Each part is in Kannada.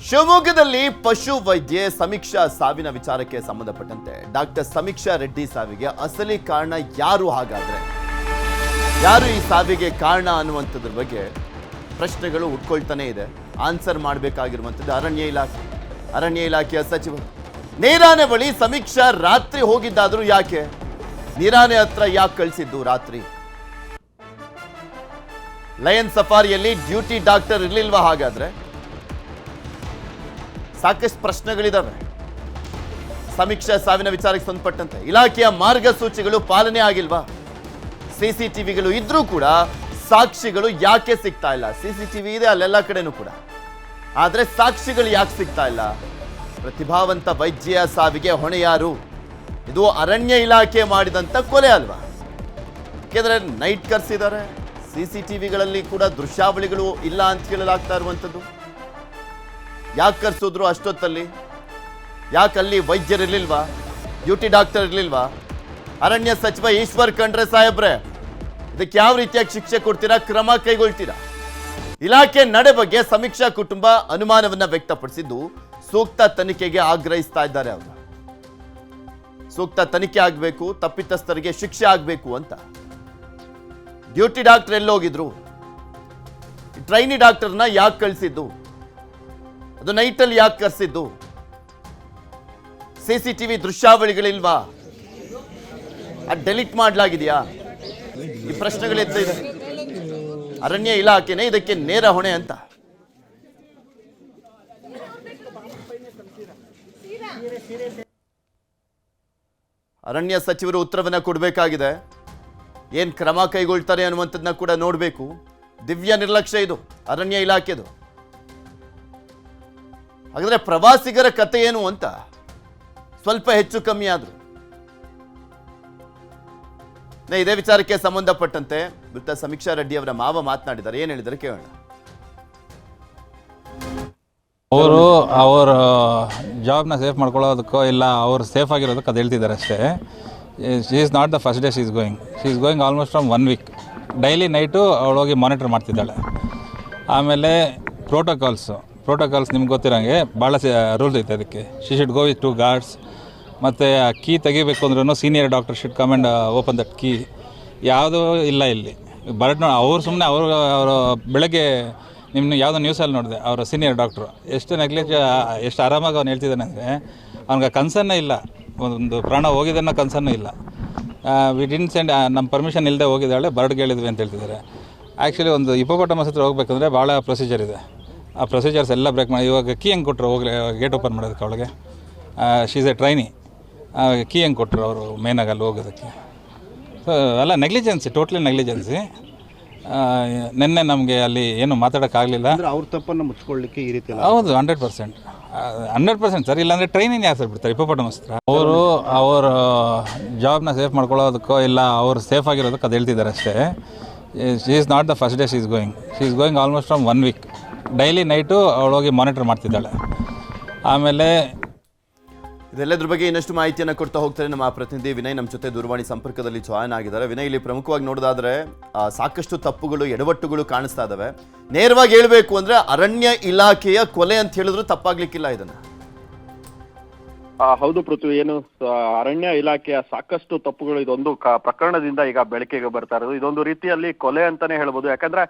ಶಿವಮೊಗ್ಗದಲ್ಲಿ ಪಶು ವೈದ್ಯೆ ಸಮೀಕ್ಷಾ ಸಾವಿನ ವಿಚಾರಕ್ಕೆ ಸಂಬಂಧಪಟ್ಟಂತೆ ಡಾಕ್ಟರ್ ಸಮೀಕ್ಷಾ ರೆಡ್ಡಿ ಸಾವಿಗೆ ಅಸಲಿ ಕಾರಣ ಯಾರು, ಹಾಗಾದ್ರೆ ಯಾರು ಈ ಸಾವಿಗೆ ಕಾರಣ ಅನ್ನುವಂಥದ್ರ ಬಗ್ಗೆ ಪ್ರಶ್ನೆಗಳು ಹುಟ್ಕೊಳ್ತಾನೆ ಇದೆ. ಆನ್ಸರ್ ಮಾಡಬೇಕಾಗಿರುವಂಥದ್ದು ಅರಣ್ಯ ಇಲಾಖೆಯ ಸಚಿವರು. ನೀರಾನೆ ಬಳಿ ಸಮೀಕ್ಷಾ ರಾತ್ರಿ ಹೋಗಿದ್ದಾದರೂ ಯಾಕೆ? ನೀರಾನೆ ಹತ್ರ ಯಾಕೆ ಕಳಿಸಿದ್ದು ರಾತ್ರಿ? ಲಯನ್ ಸಫಾರಿಯಲ್ಲಿ ಡ್ಯೂಟಿ ಡಾಕ್ಟರ್ ಇರ್ಲಿಲ್ವಾ? ಹಾಗಾದ್ರೆ ಸಾಕಷ್ಟು ಪ್ರಶ್ನೆಗಳಿದಾವೆ. ಸಮೀಕ್ಷಾ ಸಾವಿನ ವಿಚಾರಕ್ಕೆ ಸಂಬಂಧಪಟ್ಟಂತೆ ಇಲಾಖೆಯ ಮಾರ್ಗಸೂಚಿಗಳು ಪಾಲನೆ ಆಗಿಲ್ವಾ? ಸಿಸಿಟಿವಿಗಳು ಇದ್ರೂ ಕೂಡ ಸಾಕ್ಷಿಗಳು ಯಾಕೆ ಸಿಗ್ತಾ ಇಲ್ಲ? ಸಿಸಿಟಿವಿ ಇದೆ ಅಲ್ಲೆಲ್ಲ ಕಡೆನೂ ಕೂಡ, ಆದ್ರೆ ಸಾಕ್ಷಿಗಳು ಯಾಕೆ ಸಿಗ್ತಾ ಇಲ್ಲ? ಪ್ರತಿಭಾವಂತ ವೈದ್ಯೆಯ ಸಾವಿಗೆ ಹೊಣೆ ಯಾರು? ಇದು ಅರಣ್ಯ ಇಲಾಖೆ ಮಾಡಿದಂತ ಕೊಲೆ ಅಲ್ವಾ? ಯಾಕೆಂದ್ರೆ ನೈಟ್ ಕರ್ಸಿದ್ದಾರೆ, ಸಿಸಿಟಿವಿಗಳಲ್ಲಿ ಕೂಡ ದೃಶ್ಯಾವಳಿಗಳು ಇಲ್ಲ ಅಂತ ಹೇಳಲಾಗ್ತಾ ಇರುವಂಥದ್ದು. ಯಾಕೆ ಕರ್ಸಿದ್ರು ಅಷ್ಟೊತ್ತಲ್ಲಿ? ಯಾಕೆ ಅಲ್ಲಿ ವೈದ್ಯರಿರ್ಲಿಲ್ವಾ? Duty doctor ಇರ್ಲಿಲ್ವಾ? ಅರಣ್ಯ ಸಚಿವ ಈಶ್ವರ್ ಖಂಡ್ರೆ ಸಾಹೇಬ್ರೆ, ಇದಕ್ಕೆ ಯಾವ ರೀತಿಯಾಗಿ ಶಿಕ್ಷೆ ಕೊಡ್ತೀರಾ, ಕ್ರಮ ಕೈಗೊಳ್ತೀರಾ? ಇಲಾಖೆ ನಡೆ ಬಗ್ಗೆ ಸಮೀಕ್ಷಾ ಕುಟುಂಬ ಅನುಮಾನವನ್ನ ವ್ಯಕ್ತಪಡಿಸಿದ್ದು ಸೂಕ್ತ ತನಿಖೆಗೆ ಆಗ್ರಹಿಸ್ತಾ ಇದ್ದಾರೆ. ಅವರು ಸೂಕ್ತ ತನಿಖೆ ಆಗಬೇಕು, ತಪ್ಪಿತಸ್ಥರಿಗೆ ಶಿಕ್ಷೆ ಆಗಬೇಕು ಅಂತ. Duty doctor ಎಲ್ಲೋಗಿದ್ರು? ಟ್ರೈನಿ ಡಾಕ್ಟರ್ನ ಯಾಕೆ ಕಳಿಸಿದ್ದು? ಅದು ನೈಟಲ್ಲಿ ಯಾಕೆ ಕರೆಸಿದ್ದು? ಸಿಸಿಟಿವಿ ದೃಶ್ಯಾವಳಿಗಳಿಲ್ವಾ? ಡೆಲೀಟ್ ಮಾಡಲಾಗಿದೆಯಾ? ಈ ಪ್ರಶ್ನೆಗಳಿರ್ತಾ ಇದೆ. ಅರಣ್ಯ ಇಲಾಖೆನೇ ಇದಕ್ಕೆ ನೇರ ಹೊಣೆ ಅಂತ. ಅರಣ್ಯ ಸಚಿವರು ಉತ್ತರವನ್ನ ಕೊಡಬೇಕಾಗಿದೆ. ಏನ್ ಕ್ರಮ ಕೈಗೊಳ್ತಾರೆ ಅನ್ನುವಂಥದ್ದನ್ನ ಕೂಡ ನೋಡಬೇಕು. ದಿವ್ಯ ನಿರ್ಲಕ್ಷ್ಯ ಇದು ಅರಣ್ಯ ಇಲಾಖೆದು. ಹಾಗಾದ್ರೆ ಪ್ರವಾಸಿಗರ ಕತೆ ಏನು ಅಂತ ಸ್ವಲ್ಪ ಹೆಚ್ಚು ಕಮ್ಮಿ ಆದ್ರು. ಇದೇ ವಿಚಾರಕ್ಕೆ ಸಂಬಂಧಪಟ್ಟಂತೆ ಮೃತ ಸಮೀಕ್ಷಾ ರೆಡ್ಡಿ ಅವರ ಮಾವ ಮಾತನಾಡಿದ್ದಾರೆ. ಏನ್ ಹೇಳಿದ್ದಾರೆ ಕೇಳೋಣ. ಅವರ ಜಾಬ್ನ ಸೇಫ್ ಮಾಡ್ಕೊಳ್ಳೋದಕ್ಕೋ ಇಲ್ಲ ಅವ್ರು ಸೇಫ್ ಆಗಿರೋದಕ್ಕೆ ಅದು ಹೇಳ್ತಿದ್ದಾರೆ ಅಷ್ಟೇ. She is not the first day she is going almost from 1 week. Daily night ಅವಳೋಗಿ ಮಾನಿಟರ್ ಮಾಡ್ತಿದ್ದಾಳೆ. ಆಮೇಲೆ ಪ್ರೋಟೋಕಾಲ್ಸ್ ನಿಮ್ಗೆ ಗೊತ್ತಿರೋಂಗೆ ಭಾಳ ರೂಲ್ಸ್ ಐತೆ ಅದಕ್ಕೆ. She should go with 2 guards. ಮತ್ತು ಕೀ ತೆಗಿಬೇಕು ಅಂದ್ರೂ senior doctor should come and open that key. ಯಾವುದೂ ಇಲ್ಲ ಇಲ್ಲಿ. ಅವ್ರು ಸುಮ್ಮನೆ ಅವರು ಬೆಳಗ್ಗೆ ನಿಮ್ಮನ್ನು ಯಾವುದೋ ನ್ಯೂಸಲ್ಲಿ ನೋಡಿದೆ, ಅವರ ಸೀನಿಯರ್ ಡಾಕ್ಟ್ರು ಎಷ್ಟು ಆರಾಮಾಗಿ ಅವ್ನು ಹೇಳ್ತಿದ್ದಾನೆ ಅಂದರೆ ಅವ್ನಿಗೆ ಕನ್ಸರ್ನೇ ಇಲ್ಲ. ಒಂದು ಪ್ರಾಣ ಹೋಗಿದ್ದನ್ನ ಕನ್ಸರ್ನೂ ಇಲ್ಲ. ವಿ ಡಿಂಟ್ ಸೆಂಡ್, ನಮ್ಮ ಪರ್ಮಿಷನ್ ಇಲ್ಲದೆ ಹೋಗಿದ್ದಾಳೆ, ಬರ್ಡ್ಗೆ ಹೇಳಿದ್ವಿ ಅಂತ ಹೇಳ್ತಿದ್ದಾರೆ. ಆ್ಯಕ್ಚುಲಿ ಒಂದು ಹಿಪ್ಪೋಪೊಟಮಸ್ ಹತ್ರ ಹೋಗ್ಬೇಕಂದ್ರೆ ಭಾಳ ಪ್ರೊಸೀಜರ್ ಇದೆ. ಆ ಪ್ರೊಸೀಜರ್ಸ್ ಎಲ್ಲ ಬ್ರೇಕ್ ಮಾಡಿ ಇವಾಗ ಕೀ ಹೆಂಗೆ ಕೊಟ್ಟರು ಹೋಗ್ಲಿ ಗೇಟ್ ಓಪನ್ ಮಾಡೋದಕ್ಕೆ ಅವಳಿಗೆ? She's A trainee. ಕೀ ಹೆಂಗೆ ಕೊಟ್ಟರು ಅವರು ಮೇನಾಗಿ ಅಲ್ಲಿ ಹೋಗೋದಕ್ಕೆ? ಸೊ ಎಲ್ಲ ನೆಗ್ಲಿಜೆನ್ಸಿ, ಟೋಟ್ಲಿ ನೆಗ್ಲಿಜೆನ್ಸಿ. ನಿನ್ನೆ ನಮಗೆ ಅಲ್ಲಿ ಏನು ಮಾತಾಡೋಕ್ಕಾಗಲಿಲ್ಲ. ಅವ್ರ ತಪ್ಪನ್ನು ಮುಚ್ಕೊಳ್ಳಿಕ್ಕೆ ಈ ರೀತಿ? ಹೌದು, 100% ಸರ್. ಇಲ್ಲಾಂದರೆ ಟ್ರೈನಿಂಗ್ ಯಾರು ಸರ್ ಬಿಡ್ತಾರೆ ಹಿಪ್ಪೋಪೊಟಮಸ್ ಹತ್ರ? ಅವರ ಜಾಬ್ನ ಸೇಫ್ ಮಾಡ್ಕೊಳ್ಳೋದಕ್ಕೋ ಇಲ್ಲ ಅವ್ರು ಸೇಫ್ ಆಗಿರೋದಕ್ಕೆ ಅದು ಹೇಳ್ತಿದ್ದಾರೆ ಅಷ್ಟೇ. She is not the first day she is going almost from 1 week. Daily night ಅವಳೋಗಿ ಮಾನಿಟರ್ ಮಾಡ್ತಿದ್ದಾಳೆ. ಆಮೇಲೆ ಇದೆಲ್ಲದ್ರ ಬಗ್ಗೆ ಇನ್ನಷ್ಟು ಮಾಹಿತಿಯನ್ನು ಕೊಡ್ತಾ ಹೋಗ್ತಾರೆ ನಮ್ಮ ಪ್ರತಿನಿಧಿ ವಿನಯ್. ನಮ್ಮ ಜೊತೆ ದೂರವಾಣಿ ಸಂಪರ್ಕದಲ್ಲಿ ಜಾಯ್ನ್ ಆಗಿದ್ದಾರೆ. ವಿನಯ್, ಇಲ್ಲಿ ಪ್ರಮುಖವಾಗಿ ನೋಡೋದಾದ್ರೆ ಸಾಕಷ್ಟು ತಪ್ಪುಗಳು, ಎಡವಟ್ಟುಗಳು ಕಾಣಿಸ್ತಾ ಇದ್ದಾವೆ. ನೇರವಾಗಿ ಹೇಳಬೇಕು ಅಂದ್ರೆ ಅರಣ್ಯ ಇಲಾಖೆಯ ಕೊಲೆ ಅಂತ ಹೇಳಿದ್ರು ತಪ್ಪಾಗ್ಲಿಕ್ಕಿಲ್ಲ ಇದನ್ನ. ಹೌದು ಪೃಥ್ವಿ, ಏನು ಅರಣ್ಯ ಇಲಾಖೆಯ ಸಾಕಷ್ಟು ತಪ್ಪುಗಳು ಇದೊಂದು ಪ್ರಕರಣದಿಂದ ಈಗ ಬೆಳಕಿಗೆ ಬರ್ತಾ ಇರೋದು. ಇದೊಂದು ರೀತಿಯಲ್ಲಿ ಕೊಲೆ ಅಂತಾನೆ ಹೇಳ್ಬೋದು. ಯಾಕಂದ್ರೆ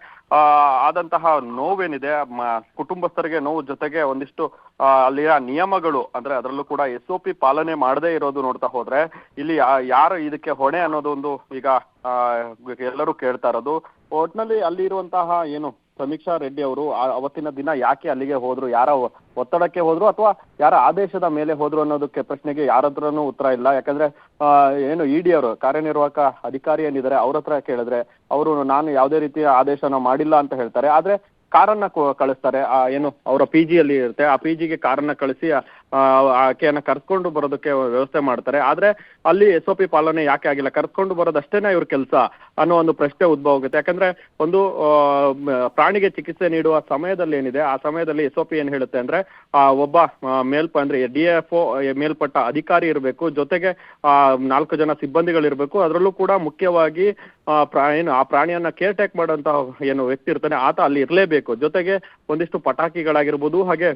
ಆದಂತಹ ನೋವೇನಿದೆ, ಕುಟುಂಬಸ್ಥರಿಗೆ ನೋವು ಜೊತೆಗೆ ಒಂದಿಷ್ಟು ಅಲ್ಲಿಯ ನಿಯಮಗಳು, ಅಂದ್ರೆ ಅದರಲ್ಲೂ ಕೂಡ SOP ಪಾಲನೆ ಮಾಡದೇ ಇರೋದು ನೋಡ್ತಾ ಹೋದ್ರೆ ಇಲ್ಲಿ ಯಾರು ಇದಕ್ಕೆ ಹೊಣೆ ಅನ್ನೋದು ಒಂದು ಈಗ ಎಲ್ಲರೂ ಕೇಳ್ತಾ ಇರೋದು. ಒಟ್ನಲ್ಲಿ ಅಲ್ಲಿ ಇರುವಂತಹ ಏನು ಸಮೀಕ್ಷಾ ರೆಡ್ಡಿ ಅವರು ಅವತ್ತಿನ ದಿನ ಯಾಕೆ ಅಲ್ಲಿಗೆ ಹೋದ್ರು, ಯಾರ ಒತ್ತಡಕ್ಕೆ ಹೋದ್ರು ಅಥವಾ ಯಾರ ಆದೇಶದ ಮೇಲೆ ಹೋದ್ರು ಅನ್ನೋದಕ್ಕೆ ಪ್ರಶ್ನೆಗೆ ಯಾರ ಹತ್ರನೂ ಉತ್ತರ ಇಲ್ಲ. ಯಾಕಂದ್ರೆ ಏನು ED ಅವರು ಕಾರ್ಯನಿರ್ವಾಹಕ ಅಧಿಕಾರಿ ಏನಿದ್ದಾರೆ ಅವ್ರ ಹತ್ರ ಕೇಳಿದ್ರೆ ಅವರು ನಾನು ಯಾವುದೇ ರೀತಿಯ ಆದೇಶನ ಮಾಡಿಲ್ಲ ಅಂತ ಹೇಳ್ತಾರೆ. ಆದ್ರೆ ಕಾರನ್ನ ಕಳಿಸ್ತಾರೆ. ಏನು ಅವರ PG ಅಲ್ಲಿ ಇರುತ್ತೆ, ಆ PGಗೆ ಕಾರನ್ನ ಕಳಿಸಿ ಆಕೆಯನ್ನ ಕರ್ಸ್ಕೊಂಡು ಬರೋದಕ್ಕೆ ವ್ಯವಸ್ಥೆ ಮಾಡ್ತಾರೆ. ಆದ್ರೆ ಅಲ್ಲಿ SOP ಪಾಲನೆ ಯಾಕೆ ಆಗಿಲ್ಲ, ಕರ್ಸ್ಕೊಂಡು ಬರೋದಷ್ಟೇನಾ ಇವ್ರ ಕೆಲಸ ಅನ್ನೋ ಒಂದು ಪ್ರಶ್ನೆ ಉದ್ಭವ ಆಗುತ್ತೆ. ಯಾಕಂದ್ರೆ ಒಂದು ಪ್ರಾಣಿಗೆ ಚಿಕಿತ್ಸೆ ನೀಡುವ ಸಮಯದಲ್ಲಿ ಏನಿದೆ, ಆ ಸಮಯದಲ್ಲಿ SOP ಏನ್ ಹೇಳುತ್ತೆ ಅಂದ್ರೆ ಒಬ್ಬ ಅಂದ್ರೆ DFO ಮೇಲ್ಪಟ್ಟ ಅಧಿಕಾರಿ ಇರಬೇಕು, ಜೊತೆಗೆ 4 ಜನ ಸಿಬ್ಬಂದಿಗಳಿರ್ಬೇಕು. ಅದರಲ್ಲೂ ಕೂಡ ಮುಖ್ಯವಾಗಿ ಆ ಪ್ರಾಣಿಯನ್ನ ಕೇರ್ ಟೇಕ್ ಮಾಡುವಂತ ವ್ಯಕ್ತಿ ಇರ್ತಾನೆ, ಆತ ಅಲ್ಲಿ ಇರ್ಲೇಬೇಕು. ಜೊತೆಗೆ ಒಂದಿಷ್ಟು ಪಟಾಕಿಗಳಾಗಿರ್ಬೋದು, ಹಾಗೆ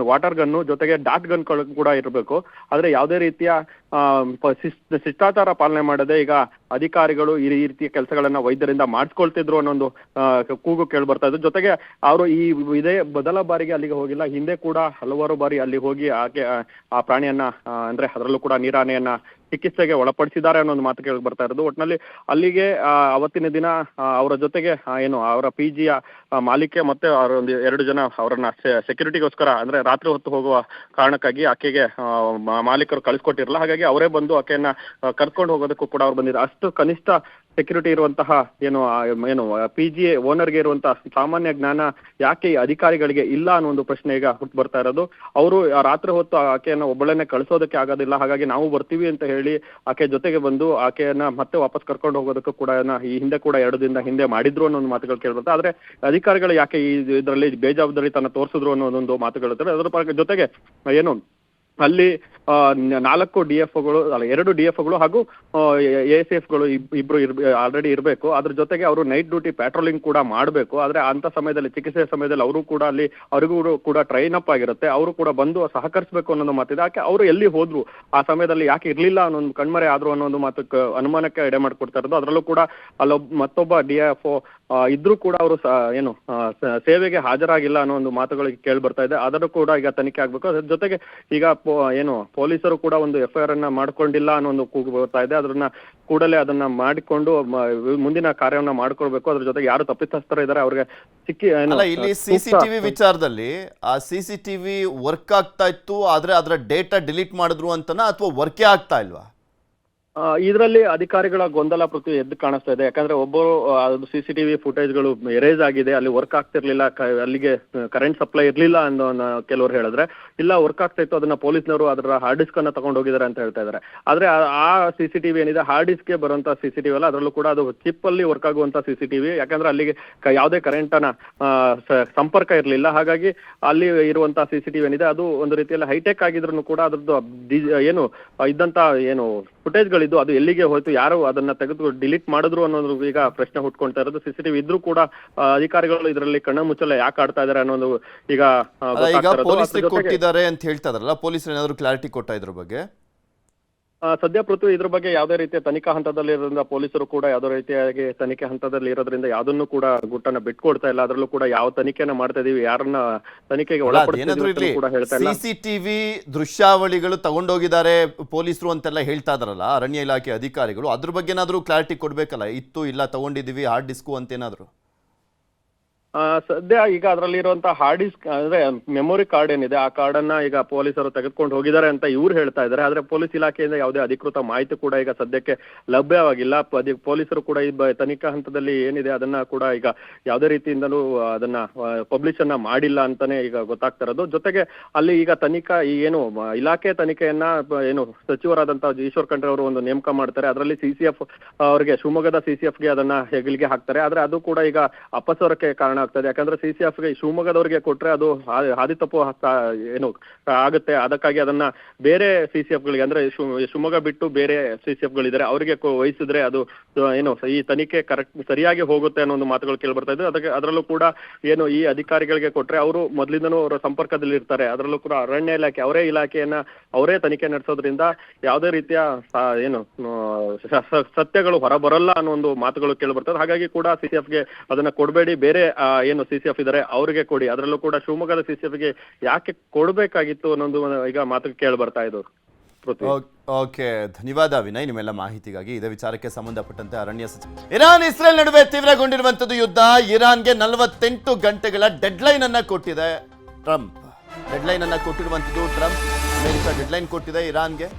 ವಾಟರ್ ಗನ್ನು, ಜೊತೆಗೆ ಡಾಟ್ ಗನ್ ಕೂಡ ಇರಬೇಕು. ಆದ್ರೆ ಯಾವುದೇ ರೀತಿಯ ಶಿಷ್ಟಾಚಾರ ಪಾಲನೆ ಮಾಡದೆ ಈಗ ಅಧಿಕಾರಿಗಳು ಈ ರೀತಿಯ ಕೆಲಸಗಳನ್ನ ವೈದ್ಯರಿಂದ ಮಾಡಿಸ್ಕೊಳ್ತಿದ್ರು ಅನ್ನೋ ಕೂಗು ಕೇಳಿ ಬರ್ತಾ ಇದ್ರು. ಜೊತೆಗೆ ಅವರು ಇದೇ ಮೊದಲ ಬಾರಿಗೆ ಅಲ್ಲಿಗೆ ಹೋಗಿಲ್ಲ, ಹಿಂದೆ ಕೂಡ ಹಲವಾರು ಬಾರಿ ಅಲ್ಲಿ ಹೋಗಿ ಆ ಪ್ರಾಣಿಯನ್ನ ಅಂದ್ರೆ ಅದರಲ್ಲೂ ಕೂಡ ನೀರಾನೆಯನ್ನ ಚಿಕಿತ್ಸೆಗೆ ಒಳಪಡಿಸಿದ್ದಾರೆ ಅನ್ನೋ ಒಂದು ಮಾತು ಕೇಳಿ ಬರ್ತಾ ಇರೋದು. ಒಟ್ಟಿನಲ್ಲಿ ಅಲ್ಲಿಗೆ ಅವತ್ತಿನ ದಿನ ಅವರ ಜೊತೆಗೆ ಅವರ PGಯ ಮಾಲೀಕೆ ಮತ್ತೆ ಅವರ 2 ಜನ ಅವರನ್ನ ಸೆಕ್ಯೂರಿಟಿಗೋಸ್ಕರ ಅಂದ್ರೆ ರಾತ್ರಿ ಹೊತ್ತು ಹೋಗುವ ಕಾರಣಕ್ಕಾಗಿ ಆಕೆಗೆ ಮಾಲೀಕರು ಕಳಿಸ್ಕೊಟ್ಟಿರಲ್ಲ. ಹಾಗಾಗಿ ಅವರೇ ಬಂದು ಆಕೆಯನ್ನ ಕರ್ಕೊಂಡು ಹೋಗೋದಕ್ಕೂ ಕೂಡ ಅವ್ರು ಬಂದಿದ್ದಾರೆ. ಅಷ್ಟು ಕನಿಷ್ಠ ಸೆಕ್ಯೂರಿಟಿ ಇರುವಂತಹ PG ಓನರ್ಗೆ ಇರುವಂತಹ ಸಾಮಾನ್ಯ ಜ್ಞಾನ ಯಾಕೆ ಈ ಅಧಿಕಾರಿಗಳಿಗೆ ಇಲ್ಲ ಅನ್ನೋ ಒಂದು ಪ್ರಶ್ನೆ ಈಗ ಹುಟ್ಟು ಬರ್ತಾ ಇರೋದು. ಅವರು ರಾತ್ರಿ ಹೊತ್ತು ಆಕೆಯನ್ನ ಒಬ್ಬಳನ್ನೇ ಕಳಿಸೋದಕ್ಕೆ ಆಗೋದಿಲ್ಲ, ಹಾಗಾಗಿ ನಾವು ಬರ್ತೀವಿ ಅಂತ ಹೇಳಿ ಆಕೆ ಜೊತೆಗೆ ಬಂದು ಆಕೆಯನ್ನ ಮತ್ತೆ ವಾಪಸ್ ಕರ್ಕೊಂಡು ಹೋಗೋದಕ್ಕೂ ಕೂಡ ಈ ಹಿಂದೆ ಕೂಡ 2 ದಿನದ ಹಿಂದೆ ಮಾಡಿದ್ರು ಅನ್ನೋ ಒಂದು ಮಾತುಗಳು ಕೇಳ್ಬರುತ್ತೆ. ಆದ್ರೆ ಅಧಿಕಾರಿಗಳು ಯಾಕೆ ಇದರಲ್ಲಿ ಬೇಜವಾಬ್ದಾರಿತನ ತೋರಿಸಿದ್ರು ಅನ್ನೋದೊಂದು ಮಾತುಗಳು ಅದರ ಜೊತೆಗೆ ಅಲ್ಲಿ 4 DFOಗಳು ಅಲ್ಲ 2 DFOಗಳು ಹಾಗೂ ASFಗಳು ಇಬ್ರು ಆಲ್ರೆಡಿ ಇರಬೇಕು. ಅದ್ರ ಜೊತೆಗೆ ಅವರು ನೈಟ್ ಡ್ಯೂಟಿ ಪ್ಯಾಟ್ರೋಲಿಂಗ್ ಕೂಡ ಮಾಡಬೇಕು. ಆದ್ರೆ ಅಂತ ಸಮಯದಲ್ಲಿ ಚಿಕಿತ್ಸೆ ಸಮಯದಲ್ಲಿ ಅವರು ಕೂಡ ಅವರಿಗೂ ಕೂಡ ಟ್ರೈನ್ ಅಪ್ ಆಗಿರುತ್ತೆ, ಅವರು ಕೂಡ ಬಂದು ಸಹಕರಿಸಬೇಕು ಅನ್ನೋದು ಮಾತಿದೆ. ಯಾಕೆ ಅವರು ಎಲ್ಲಿ ಹೋದ್ರು, ಆ ಸಮಯದಲ್ಲಿ ಯಾಕೆ ಇರ್ಲಿಲ್ಲ ಅನ್ನೋದು ಕಣ್ಮರೆ ಆದ್ರು ಅನ್ನೋ ಒಂದು ಮಾತು ಅನುಮಾನಕ್ಕೆ ಎಡೆ ಮಾಡ್ಕೊಡ್ತಾ ಇರೋದು. ಅದರಲ್ಲೂ ಕೂಡ ಮತ್ತೊಬ್ಬ DFO ಇದ್ರೂ ಕೂಡ ಅವರು ಸೇವೆಗೆ ಹಾಜರಾಗಿಲ್ಲ ಅನ್ನೋ ಒಂದು ಮಾತುಗಳಿಗೆ ಕೇಳಿ ಬರ್ತಾ ಇದೆ. ಅದನ್ನು ಕೂಡ ಈಗ ತನಿಖೆ ಆಗ್ಬೇಕು. ಅದ್ರ ಜೊತೆಗೆ ಈಗ ಪೊಲೀಸರು ಕೂಡ ಒಂದು FIR ಅನ್ನ ಮಾಡ್ಕೊಂಡಿಲ್ಲ ಅನ್ನೋ ಒಂದು ಕೂಗು ಬರ್ತಾ ಇದೆ. ಅದನ್ನ ಮಾಡಿಕೊಂಡು ಮುಂದಿನ ಕಾರ್ಯವನ್ನ ಮಾಡ್ಕೊಳ್ಬೇಕು. ಅದ್ರ ಜೊತೆಗೆ ಯಾರು ತಪ್ಪಿತಸ್ಥರು ಇದ್ದಾರೆ ಅವ್ರಿಗೆ ಸಿಕ್ಕಿ ಇಲ್ಲಿ CCTV ವಿಚಾರದಲ್ಲಿ ಆ CCTV ವರ್ಕ್ ಆಗ್ತಾ ಇತ್ತು, ಆದ್ರೆ ಅದರ ಡೇಟಾ ಡಿಲೀಟ್ ಮಾಡಿದ್ರು ಅಂತನಾ ಅಥವಾ ವರ್ಕೇ ಆಗ್ತಾ ಇಲ್ವಾ? ಇದರಲ್ಲಿ ಅಧಿಕಾರಿಗಳ ಗೊಂದಲ ಪ್ರತಿ ಎದ್ದು ಕಾಣಿಸ್ತಾ ಇದೆ. ಯಾಕಂದ್ರೆ ಒಬ್ಬರು CCTV ಫುಟೇಜ್ಗಳು ಎರೇಸ್ ಆಗಿದೆ, ಅಲ್ಲಿ ವರ್ಕ್ ಆಗ್ತಿರ್ಲಿಲ್ಲ, ಅಲ್ಲಿಗೆ ಕರೆಂಟ್ ಸಪ್ಲೈ ಇರ್ಲಿಲ್ಲ ಅನ್ನೋ ಕೆಲವರು ಹೇಳಿದ್ರೆ, ಇಲ್ಲ ವರ್ಕ್ ಆಗ್ತಾ ಇತ್ತು, ಅದನ್ನ ಪೊಲೀಸ್ನವರು ಅದರ ಹಾರ್ಡ್ ಡಿಸ್ಕ್ ಅನ್ನ ತಗೊಂಡು ಹೋಗಿದ್ದಾರೆ ಅಂತ ಹೇಳ್ತಾ ಇದ್ದಾರೆ. ಆದ್ರೆ ಆ CCTV ಏನಿದೆ ಹಾರ್ಡ್ ಡಿಸ್ಕ್ಗೆ ಬರುವಂತ CCTV ಅಲ್ಲ, ಅದರಲ್ಲೂ ಕೂಡ ಅದು ಚಿಪ್ ಅಲ್ಲಿ ವರ್ಕ್ ಆಗುವಂತ CCTV. ಯಾಕಂದ್ರೆ ಅಲ್ಲಿಗೆ ಯಾವುದೇ ಕರೆಂಟ್ ಅನ್ನ ಸಂಪರ್ಕ ಇರಲಿಲ್ಲ. ಹಾಗಾಗಿ ಅಲ್ಲಿ ಇರುವಂತಹ CCTV ಏನಿದೆ ಅದು ಒಂದು ರೀತಿಯಲ್ಲಿ ಹೈಟೆಕ್ ಆಗಿದ್ರು ಕೂಡ ಅದ್ರದ್ದು ಇದ್ದಂತ ಫುಟೇಜ್ಗಳಿದ್ದು ಅದು ಎಲ್ಲಿಗೆ ಹೋಯ್ತು, ಯಾರು ಅದನ್ನ ತೆಗೆದು ಡಿಲೀಟ್ ಮಾಡಿದ್ರು ಅನ್ನೋದು ಈಗ ಪ್ರಶ್ನೆ ಹುಟ್ಕೊಳ್ತಾ ಇರೋದು. CCTV ಇದ್ರೂ ಕೂಡ ಅಧಿಕಾರಿಗಳು ಇದರಲ್ಲಿ ಕಣ್ಣ ಮುಚ್ಚಲ ಯಾಕೆ ಆಡ್ತಾ ಇದಾರೆ ಅನ್ನೋದು ಈಗ ಪೊಲೀಸರಿಗೆ ಕೊಟ್ಟಿದ್ದಾರೆ ಅಂತ ಹೇಳ್ತಾ ಇದಾರಲ್ಲ, ಪೊಲೀಸರು ಏನಾದ್ರು ಕ್ಲಾರಿಟಿ ಕೊಟ್ಟ ಇದ್ರ ಬಗ್ಗೆ? ಸದ್ಯ ಪೃಥ್ವಿ ಇದ್ರ ಬಗ್ಗೆ ಯಾವುದೇ ರೀತಿಯ ತನಿಖಾ ಹಂತದಲ್ಲಿ ಇರೋದ್ರಿಂದ ಪೊಲೀಸರು ಕೂಡ ಯಾವುದೇ ರೀತಿಯಾಗಿ ತನಿಖೆ ಹಂತದಲ್ಲಿ ಇರೋದ್ರಿಂದ ಯಾವುದನ್ನು ಕೂಡ ಗುಟ್ಟನ್ನ ಬಿಟ್ಕೊಡ್ತಾ ಇಲ್ಲ. ಅದರಲ್ಲೂ ಕೂಡ ಯಾವ ತನಿಖೆನ ಮಾಡ್ತಾ ಇದೀವಿ, ಯಾರನ್ನ ತನಿಖೆಗೆ ಒಳಪಡಿಸ್ತೀವಿ ಕೂಡ ಹೇಳ್ತಾ ಇಲ್ಲ. CCTV ದೃಶ್ಯಾವಳಿಗಳು ತಗೊಂಡೋಗಿದ್ದಾರೆ ಪೊಲೀಸರು ಅಂತೆಲ್ಲ ಹೇಳ್ತಾ ಇದಾರಲ್ಲ ಅರಣ್ಯ ಇಲಾಖೆ ಅಧಿಕಾರಿಗಳು, ಅದ್ರ ಬಗ್ಗೆ ಏನಾದ್ರು ಕ್ಲಾರಿಟಿ ಕೊಡ್ಬೇಕಲ್ಲ, ಇತ್ತು ಇಲ್ಲ ತಗೊಂಡಿದೀವಿ ಹಾರ್ಡ್ ಡಿಸ್ಕು ಅಂತ ಏನಾದ್ರು? ಸದ್ಯ ಈಗ ಅದರಲ್ಲಿ ಇರುವಂತಹ ಹಾರ್ಡ್ ಡಿಸ್ಕ್ ಅಂದ್ರೆ ಮೆಮೊರಿ ಕಾರ್ಡ್ ಏನಿದೆ, ಆ ಕಾರ್ಡ್ ಅನ್ನ ಈಗ ಪೊಲೀಸರು ತೆಗೆದುಕೊಂಡು ಹೋಗಿದ್ದಾರೆ ಅಂತ ಇವ್ರು ಹೇಳ್ತಾ ಇದ್ದಾರೆ. ಆದ್ರೆ ಪೊಲೀಸ್ ಇಲಾಖೆಯಿಂದ ಯಾವುದೇ ಅಧಿಕೃತ ಮಾಹಿತಿ ಕೂಡ ಈಗ ಸದ್ಯಕ್ಕೆ ಲಭ್ಯವಾಗಿಲ್ಲ. ಪೊಲೀಸರು ಕೂಡ ಈ ತನಿಖಾ ಹಂತದಲ್ಲಿ ಏನಿದೆ ಅದನ್ನ ಕೂಡ ಈಗ ಯಾವುದೇ ರೀತಿಯಿಂದಲೂ ಅದನ್ನ ಪಬ್ಲಿಷ್ ಅನ್ನ ಮಾಡಿಲ್ಲ ಅಂತಾನೆ ಈಗ ಗೊತ್ತಾಗ್ತಾ ಇರೋದು. ಜೊತೆಗೆ ಅಲ್ಲಿ ಈಗ ತನಿಖಾ ಇಲಾಖೆ ತನಿಖೆಯನ್ನ ಸಚಿವರಾದಂತಹ ಈಶ್ವರ್ ಖಂಡ್ರೆ ಅವರು ಒಂದು ನೇಮಕ ಮಾಡ್ತಾರೆ. ಅದರಲ್ಲಿ CCF ಅವರಿಗೆ ಶಿವಮೊಗ್ಗದ CCFಗೆ ಅದನ್ನ ಹೆಗಲಿಗೆ ಹಾಕ್ತಾರೆ. ಆದ್ರೆ ಅದು ಕೂಡ ಈಗ ಅಪಸ್ವರಕ್ಕೆ ಕಾರಣ ಆಗ್ತದೆ. ಯಾಕಂದ್ರೆ CCFಗೆ ಶಿವಮೊಗ್ಗದವರಿಗೆ ಕೊಟ್ರೆ ಅದು ಹಾದಿ ತಪ್ಪು ಆಗುತ್ತೆ. ಅದಕ್ಕಾಗಿ ಅದನ್ನ ಬೇರೆ CCFಗಳಿಗೆ ಅಂದ್ರೆ ಶಿವಮೊಗ್ಗ ಬಿಟ್ಟು ಬೇರೆ CCFಗಳಿದ್ದಾರೆ ಅವರಿಗೆ ವಹಿಸಿದ್ರೆ ಅದು ಈ ತನಿಖೆ ಸರಿಯಾಗಿ ಹೋಗುತ್ತೆ ಅನ್ನೋ ಒಂದು ಮಾತುಗಳು ಕೇಳಿ ಬರ್ತಾ ಇದೆ. ಅದರಲ್ಲೂ ಕೂಡ ಈ ಅಧಿಕಾರಿಗಳಿಗೆ ಕೊಟ್ರೆ ಅವರು ಮೊದಲಿಂದನೂ ಅವರ ಸಂಪರ್ಕದಲ್ಲಿ ಇರ್ತಾರೆ. ಅದರಲ್ಲೂ ಕೂಡ ಅರಣ್ಯ ಇಲಾಖೆ ಅವರೇ ತನಿಖೆ ನಡೆಸೋದ್ರಿಂದ ಯಾವುದೇ ರೀತಿಯ ಸತ್ಯಗಳು ಹೊರಬರಲ್ಲ ಅನ್ನೋ ಒಂದು ಮಾತುಗಳು ಕೇಳಿ ಬರ್ತದೆ. ಹಾಗಾಗಿ ಕೂಡ CCFಗೆ ಅದನ್ನ ಕೊಡಬೇಡಿ, ಬೇರೆ CCF ಇದಾರೆ ಅವ್ರಿಗೆ ಕೊಡಿ. ಅದರಲ್ಲೂ ಕೂಡ ಶಿವಮೊಗ್ಗದ CCFಗೆ ಯಾಕೆ ಕೊಡ್ಬೇಕಾಗಿತ್ತು ಅನ್ನೊಂದು ಈಗ ಮಾತು ಕೇಳಿ ಬರ್ತಾ ಇದ್ದು. ಓಕೆ, ಧನ್ಯವಾದ ವಿನಯ್ ನಿಮ್ಮೆಲ್ಲ ಮಾಹಿತಿಗಾಗಿ. ಇದೇ ವಿಚಾರಕ್ಕೆ ಸಂಬಂಧಪಟ್ಟಂತೆ ಅರಣ್ಯ ಸಚಿವ ಇರಾನ್ ಇಸ್ರೇಲ್ ನಡುವೆ ತೀವ್ರಗೊಂಡಿರುವಂತದ್ದು ಯುದ್ಧ. ಇರಾನ್ಗೆ 48 ಗಂಟೆಗಳ ಡೆಡ್ಲೈನ್ ಅನ್ನ ಕೊಟ್ಟಿದೆ ಟ್ರಂಪ್. ಡೆಡ್ಲೈನ್ ಅನ್ನ ಕೊಟ್ಟಿರುವಂತದ್ದು ಟ್ರಂಪ್. ಅಮೆರಿಕ ಡೆಡ್ಲೈನ್ ಕೊಟ್ಟಿದೆ ಇರಾನ್ಗೆ.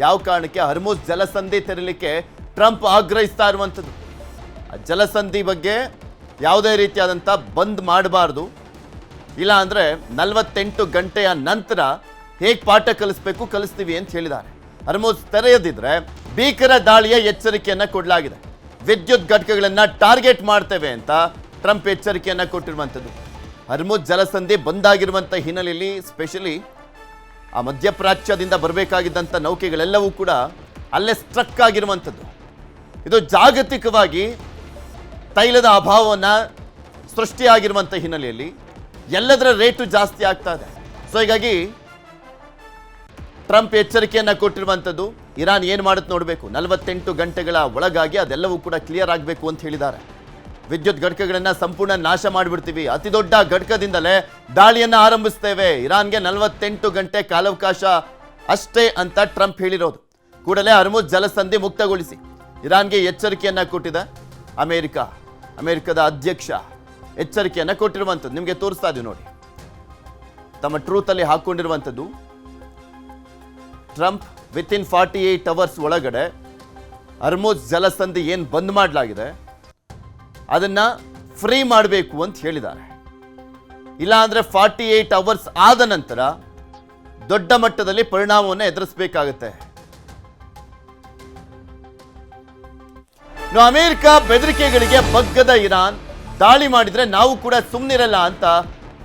ಯಾವ ಕಾರಣಕ್ಕೆ? ಹರ್ಮುಜ್ ಜಲಸಂಧಿ ತೆರಲಿಕ್ಕೆ ಟ್ರಂಪ್ ಆಗ್ರಹಿಸ್ತಾ ಇರುವಂತದ್ದು. ಜಲಸಂಧಿ ಬಗ್ಗೆ ಯಾವುದೇ ರೀತಿಯಾದಂಥ ಬಂದ್ ಮಾಡಬಾರ್ದು, ಇಲ್ಲ ಅಂದರೆ 48 ಗಂಟೆಯ ನಂತರ ಹೇಗೆ ಪಾಠ ಕಲಿಸ್ತೀವಿ ಅಂತ ಹೇಳಿದ್ದಾರೆ. ಹರ್ಮುಜ್ ತೆರೆಯದಿದ್ರೆ ಭೀಕರ ದಾಳಿಯ ಎಚ್ಚರಿಕೆಯನ್ನ ಕೊಡಲಾಗಿದೆ. ವಿದ್ಯುತ್ ಘಟಕಗಳನ್ನ ಟಾರ್ಗೆಟ್ ಮಾಡ್ತೇವೆ ಅಂತ ಟ್ರಂಪ್ ಎಚ್ಚರಿಕೆಯನ್ನ ಕೊಟ್ಟಿರುವಂಥದ್ದು. ಹರ್ಮುಜ್ ಜಲಸಂಧಿ ಬಂದಾಗಿರುವಂಥ ಹಿನ್ನೆಲೆಯಲ್ಲಿ ಸ್ಪೆಷಲಿ ಆ ಮಧ್ಯಪ್ರಾಚ್ಯದಿಂದ ಬರಬೇಕಾಗಿದ್ದಂಥ ನೌಕೆಗಳೆಲ್ಲವೂ ಕೂಡ ಅಲ್ಲೇ ಸ್ಟ್ರಕ್ ಆಗಿರುವಂಥದ್ದು. ಇದು ಜಾಗತಿಕವಾಗಿ ತೈಲದ ಅಭಾವವನ್ನು ಸೃಷ್ಟಿಯಾಗಿರುವಂಥ ಹಿನ್ನೆಲೆಯಲ್ಲಿ ಎಲ್ಲದರ ರೇಟು ಜಾಸ್ತಿ ಆಗ್ತಾ ಇದೆ. ಸೊ ಹೀಗಾಗಿ ಟ್ರಂಪ್ ಎಚ್ಚರಿಕೆಯನ್ನು ಕೊಟ್ಟಿರುವಂಥದ್ದು. ಇರಾನ್ ಏನು ಮಾಡುತ್ತೆ ನೋಡಬೇಕು. 48 ಗಂಟೆಗಳ ಒಳಗಾಗಿ ಅದೆಲ್ಲವೂ ಕೂಡ ಕ್ಲಿಯರ್ ಆಗಬೇಕು ಅಂತ ಹೇಳಿದ್ದಾರೆ. ವಿದ್ಯುತ್ ಘಟಕಗಳನ್ನು ಸಂಪೂರ್ಣ ನಾಶ ಮಾಡಿಬಿಡ್ತೀವಿ, ಅತಿ ದೊಡ್ಡ ಘಟಕದಿಂದಲೇ ದಾಳಿಯನ್ನು ಆರಂಭಿಸ್ತೇವೆ, ಇರಾನ್ಗೆ 48 ಗಂಟೆ ಕಾಲಾವಕಾಶ ಅಷ್ಟೇ ಅಂತ ಟ್ರಂಪ್ ಹೇಳಿರೋದು. ಕೂಡಲೇ ಹರ್ಮುಜ್ ಜಲಸಂಧಿ ಮುಕ್ತಗೊಳಿಸಿ ಇರಾನ್ಗೆ ಎಚ್ಚರಿಕೆಯನ್ನು ಕೊಟ್ಟಿದೆ ಅಮೆರಿಕದ ಅಧ್ಯಕ್ಷ ಎಚ್ಚರಿಕೆಯನ್ನು ಕೊಟ್ಟಿರುವಂಥದ್ದು. ನಿಮಗೆ ತೋರಿಸ್ತಾ ಇದೀವಿ ನೋಡಿ, ತಮ್ಮ ಟ್ರೂತಲ್ಲಿ ಹಾಕೊಂಡಿರುವಂಥದ್ದು. ಟ್ರಂಪ್ ವಿತಿನ್ 48 ಅವರ್ಸ್ ಒಳಗಡೆ ಹರ್ಮುಜ್ ಜಲಸಂಧಿ ಏನು ಬಂದ್ ಮಾಡಲಾಗಿದೆ ಅದನ್ನ ಫ್ರೀ ಮಾಡಬೇಕು ಅಂತ ಹೇಳಿದ್ದಾರೆ. ಇಲ್ಲ ಅಂದ್ರೆ 48 ಅವರ್ಸ್ ಆದ ನಂತರ ದೊಡ್ಡ ಮಟ್ಟದಲ್ಲಿ ಪರಿಣಾಮವನ್ನು ಎದುರಿಸಬೇಕಾಗುತ್ತೆ. ಅಮೆರಿಕ ಬೆದರಿಕೆಗಳಿಗೆ ಬಗ್ಗದ ಇರಾನ್ ದಾಳಿ ಮಾಡಿದ್ರೆ ನಾವು ಕೂಡ ಸುಮ್ಮನಿರಲ್ಲ ಅಂತ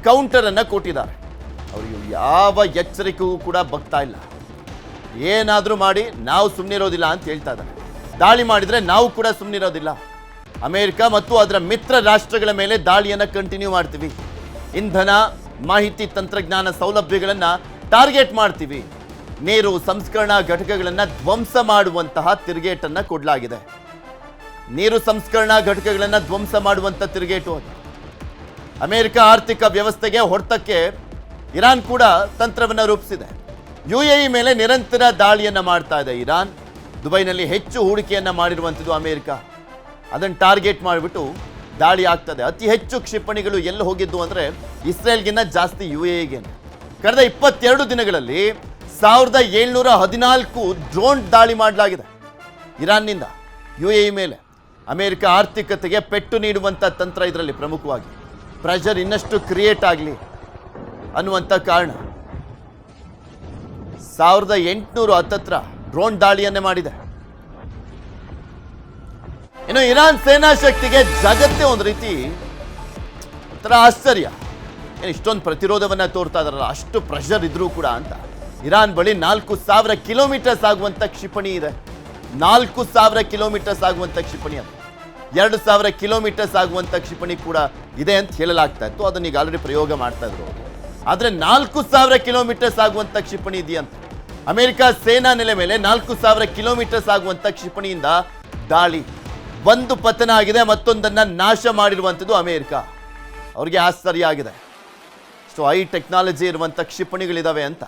ಕೌಂಟರ್ ಅನ್ನ ಕೊಟ್ಟಿದ್ದಾರೆ. ಅವರು ಯಾವ ಎಚ್ಚರಿಕೆಗೂ ಕೂಡ ಬಗ್ತಾ ಇಲ್ಲ. ಏನಾದರೂ ಮಾಡಿ ನಾವು ಸುಮ್ಮನಿರೋದಿಲ್ಲ ಅಂತ ಹೇಳ್ತಾ ಇದ್ದಾರೆ. ದಾಳಿ ಮಾಡಿದ್ರೆ ನಾವು ಕೂಡ ಸುಮ್ಮನಿರೋದಿಲ್ಲ. ಅಮೆರಿಕ ಮತ್ತು ಅದರ ಮಿತ್ರ ರಾಷ್ಟ್ರಗಳ ಮೇಲೆ ದಾಳಿಯನ್ನು ಕಂಟಿನ್ಯೂ ಮಾಡ್ತೀವಿ. ಇಂಧನ, ಮಾಹಿತಿ ತಂತ್ರಜ್ಞಾನ ಸೌಲಭ್ಯಗಳನ್ನು ಟಾರ್ಗೆಟ್ ಮಾಡ್ತೀವಿ. ನೀರು ಸಂಸ್ಕರಣಾ ಘಟಕಗಳನ್ನು ಧ್ವಂಸ ಮಾಡುವಂತಹ ತಿರುಗೇಟನ್ನು ಕೊಡಲಾಗಿದೆ. ನೀರು ಸಂಸ್ಕರಣಾ ಘಟಕಗಳನ್ನು ಧ್ವಂಸ ಮಾಡುವಂಥ ತಿರುಗೇಟು ಅದು. ಅಮೆರಿಕ ಆರ್ಥಿಕ ವ್ಯವಸ್ಥೆಗೆ ಹೊಡೆತಕ್ಕೆ ಇರಾನ್ ಕೂಡ ತಂತ್ರವನ್ನು ರೂಪಿಸಿದೆ. UAE ಮೇಲೆ ನಿರಂತರ ದಾಳಿಯನ್ನು ಮಾಡ್ತಾ ಇದೆ ಇರಾನ್. ದುಬೈನಲ್ಲಿ ಹೆಚ್ಚು ಹೂಡಿಕೆಯನ್ನು ಮಾಡಿರುವಂಥದ್ದು ಅಮೆರಿಕ. ಅದನ್ನು ಟಾರ್ಗೆಟ್ ಮಾಡಿಬಿಟ್ಟು ದಾಳಿ ಆಗ್ತದೆ. ಅತಿ ಹೆಚ್ಚು ಕ್ಷಿಪಣಿಗಳು ಎಲ್ಲಿ ಹೋಗಿದ್ದು ಅಂದರೆ ಇಸ್ರೇಲ್ಗಿನ್ನ ಜಾಸ್ತಿ UAEಗೆ. ಕಳೆದ 22 ದಿನಗಳಲ್ಲಿ 1714 ಡ್ರೋನ್ ದಾಳಿ ಮಾಡಲಾಗಿದೆ ಇರಾನ್ನಿಂದ UAE ಮೇಲೆ. ಅಮೆರಿಕ ಆರ್ಥಿಕತೆಗೆ ಪೆಟ್ಟು ನೀಡುವಂಥ ತಂತ್ರ ಇದರಲ್ಲಿ ಪ್ರಮುಖವಾಗಿ. ಪ್ರೆಷರ್ ಇನ್ನಷ್ಟು ಕ್ರಿಯೇಟ್ ಆಗಲಿ ಅನ್ನುವಂಥ ಕಾರಣ 1800 ಹತ್ತತ್ರ ಡ್ರೋನ್ ದಾಳಿಯನ್ನೇ ಮಾಡಿದೆ. ಇನ್ನು ಇರಾನ್ ಸೇನಾ ಶಕ್ತಿಗೆ ಜಗತ್ತೇ ಒಂದು ರೀತಿ ಒಂಥರ ಆಶ್ಚರ್ಯ. ಇಷ್ಟೊಂದು ಪ್ರತಿರೋಧವನ್ನ ತೋರ್ತಾ ಇದಾರಲ್ಲ, ಅಷ್ಟು ಪ್ರೆಷರ್ ಇದ್ರೂ ಕೂಡ ಅಂತ. ಇರಾನ್ ಬಳಿ 4000 ಕಿಲೋಮೀಟರ್ಸ್ ಆಗುವಂಥ ಕ್ಷಿಪಣಿ ಇದೆ. 4000 ಕಿಲೋಮೀಟರ್ಸ್ ಆಗುವಂಥ ಕ್ಷಿಪಣಿ ಅದು. 2000 ಕಿಲೋಮೀಟರ್ಸ್ ಆಗುವಂಥ ಕ್ಷಿಪಣಿ ಕೂಡ ಇದೆ ಅಂತ ಹೇಳಲಾಗ್ತಾ ಇತ್ತು. ಅದನ್ನ ಈಗ ಆಲ್ರೆಡಿ ಪ್ರಯೋಗ ಮಾಡ್ತಾ ಇದ್ರು. ಆದರೆ 4000 ಕಿಲೋಮೀಟರ್ಸ್ ಆಗುವಂಥ ಕ್ಷಿಪಣಿ ಇದೆಯಂತ. ಅಮೆರಿಕ ಸೇನಾ ನೆಲೆ ಮೇಲೆ 4000 ಕಿಲೋಮೀಟರ್ಸ್ ಆಗುವಂಥ ಕ್ಷಿಪಣಿಯಿಂದ ದಾಳಿ. ಒಂದು ಪತನ ಆಗಿದೆ, ಮತ್ತೊಂದನ್ನ ನಾಶ ಮಾಡಿರುವಂಥದ್ದು ಅಮೆರಿಕ. ಅವ್ರಿಗೆ ಆಶ್ಚರ್ಯ ಆಗಿದೆ. ಸೊ ಹೈ ಟೆಕ್ನಾಲಜಿ ಇರುವಂಥ ಕ್ಷಿಪಣಿಗಳಿದಾವೆ ಅಂತ.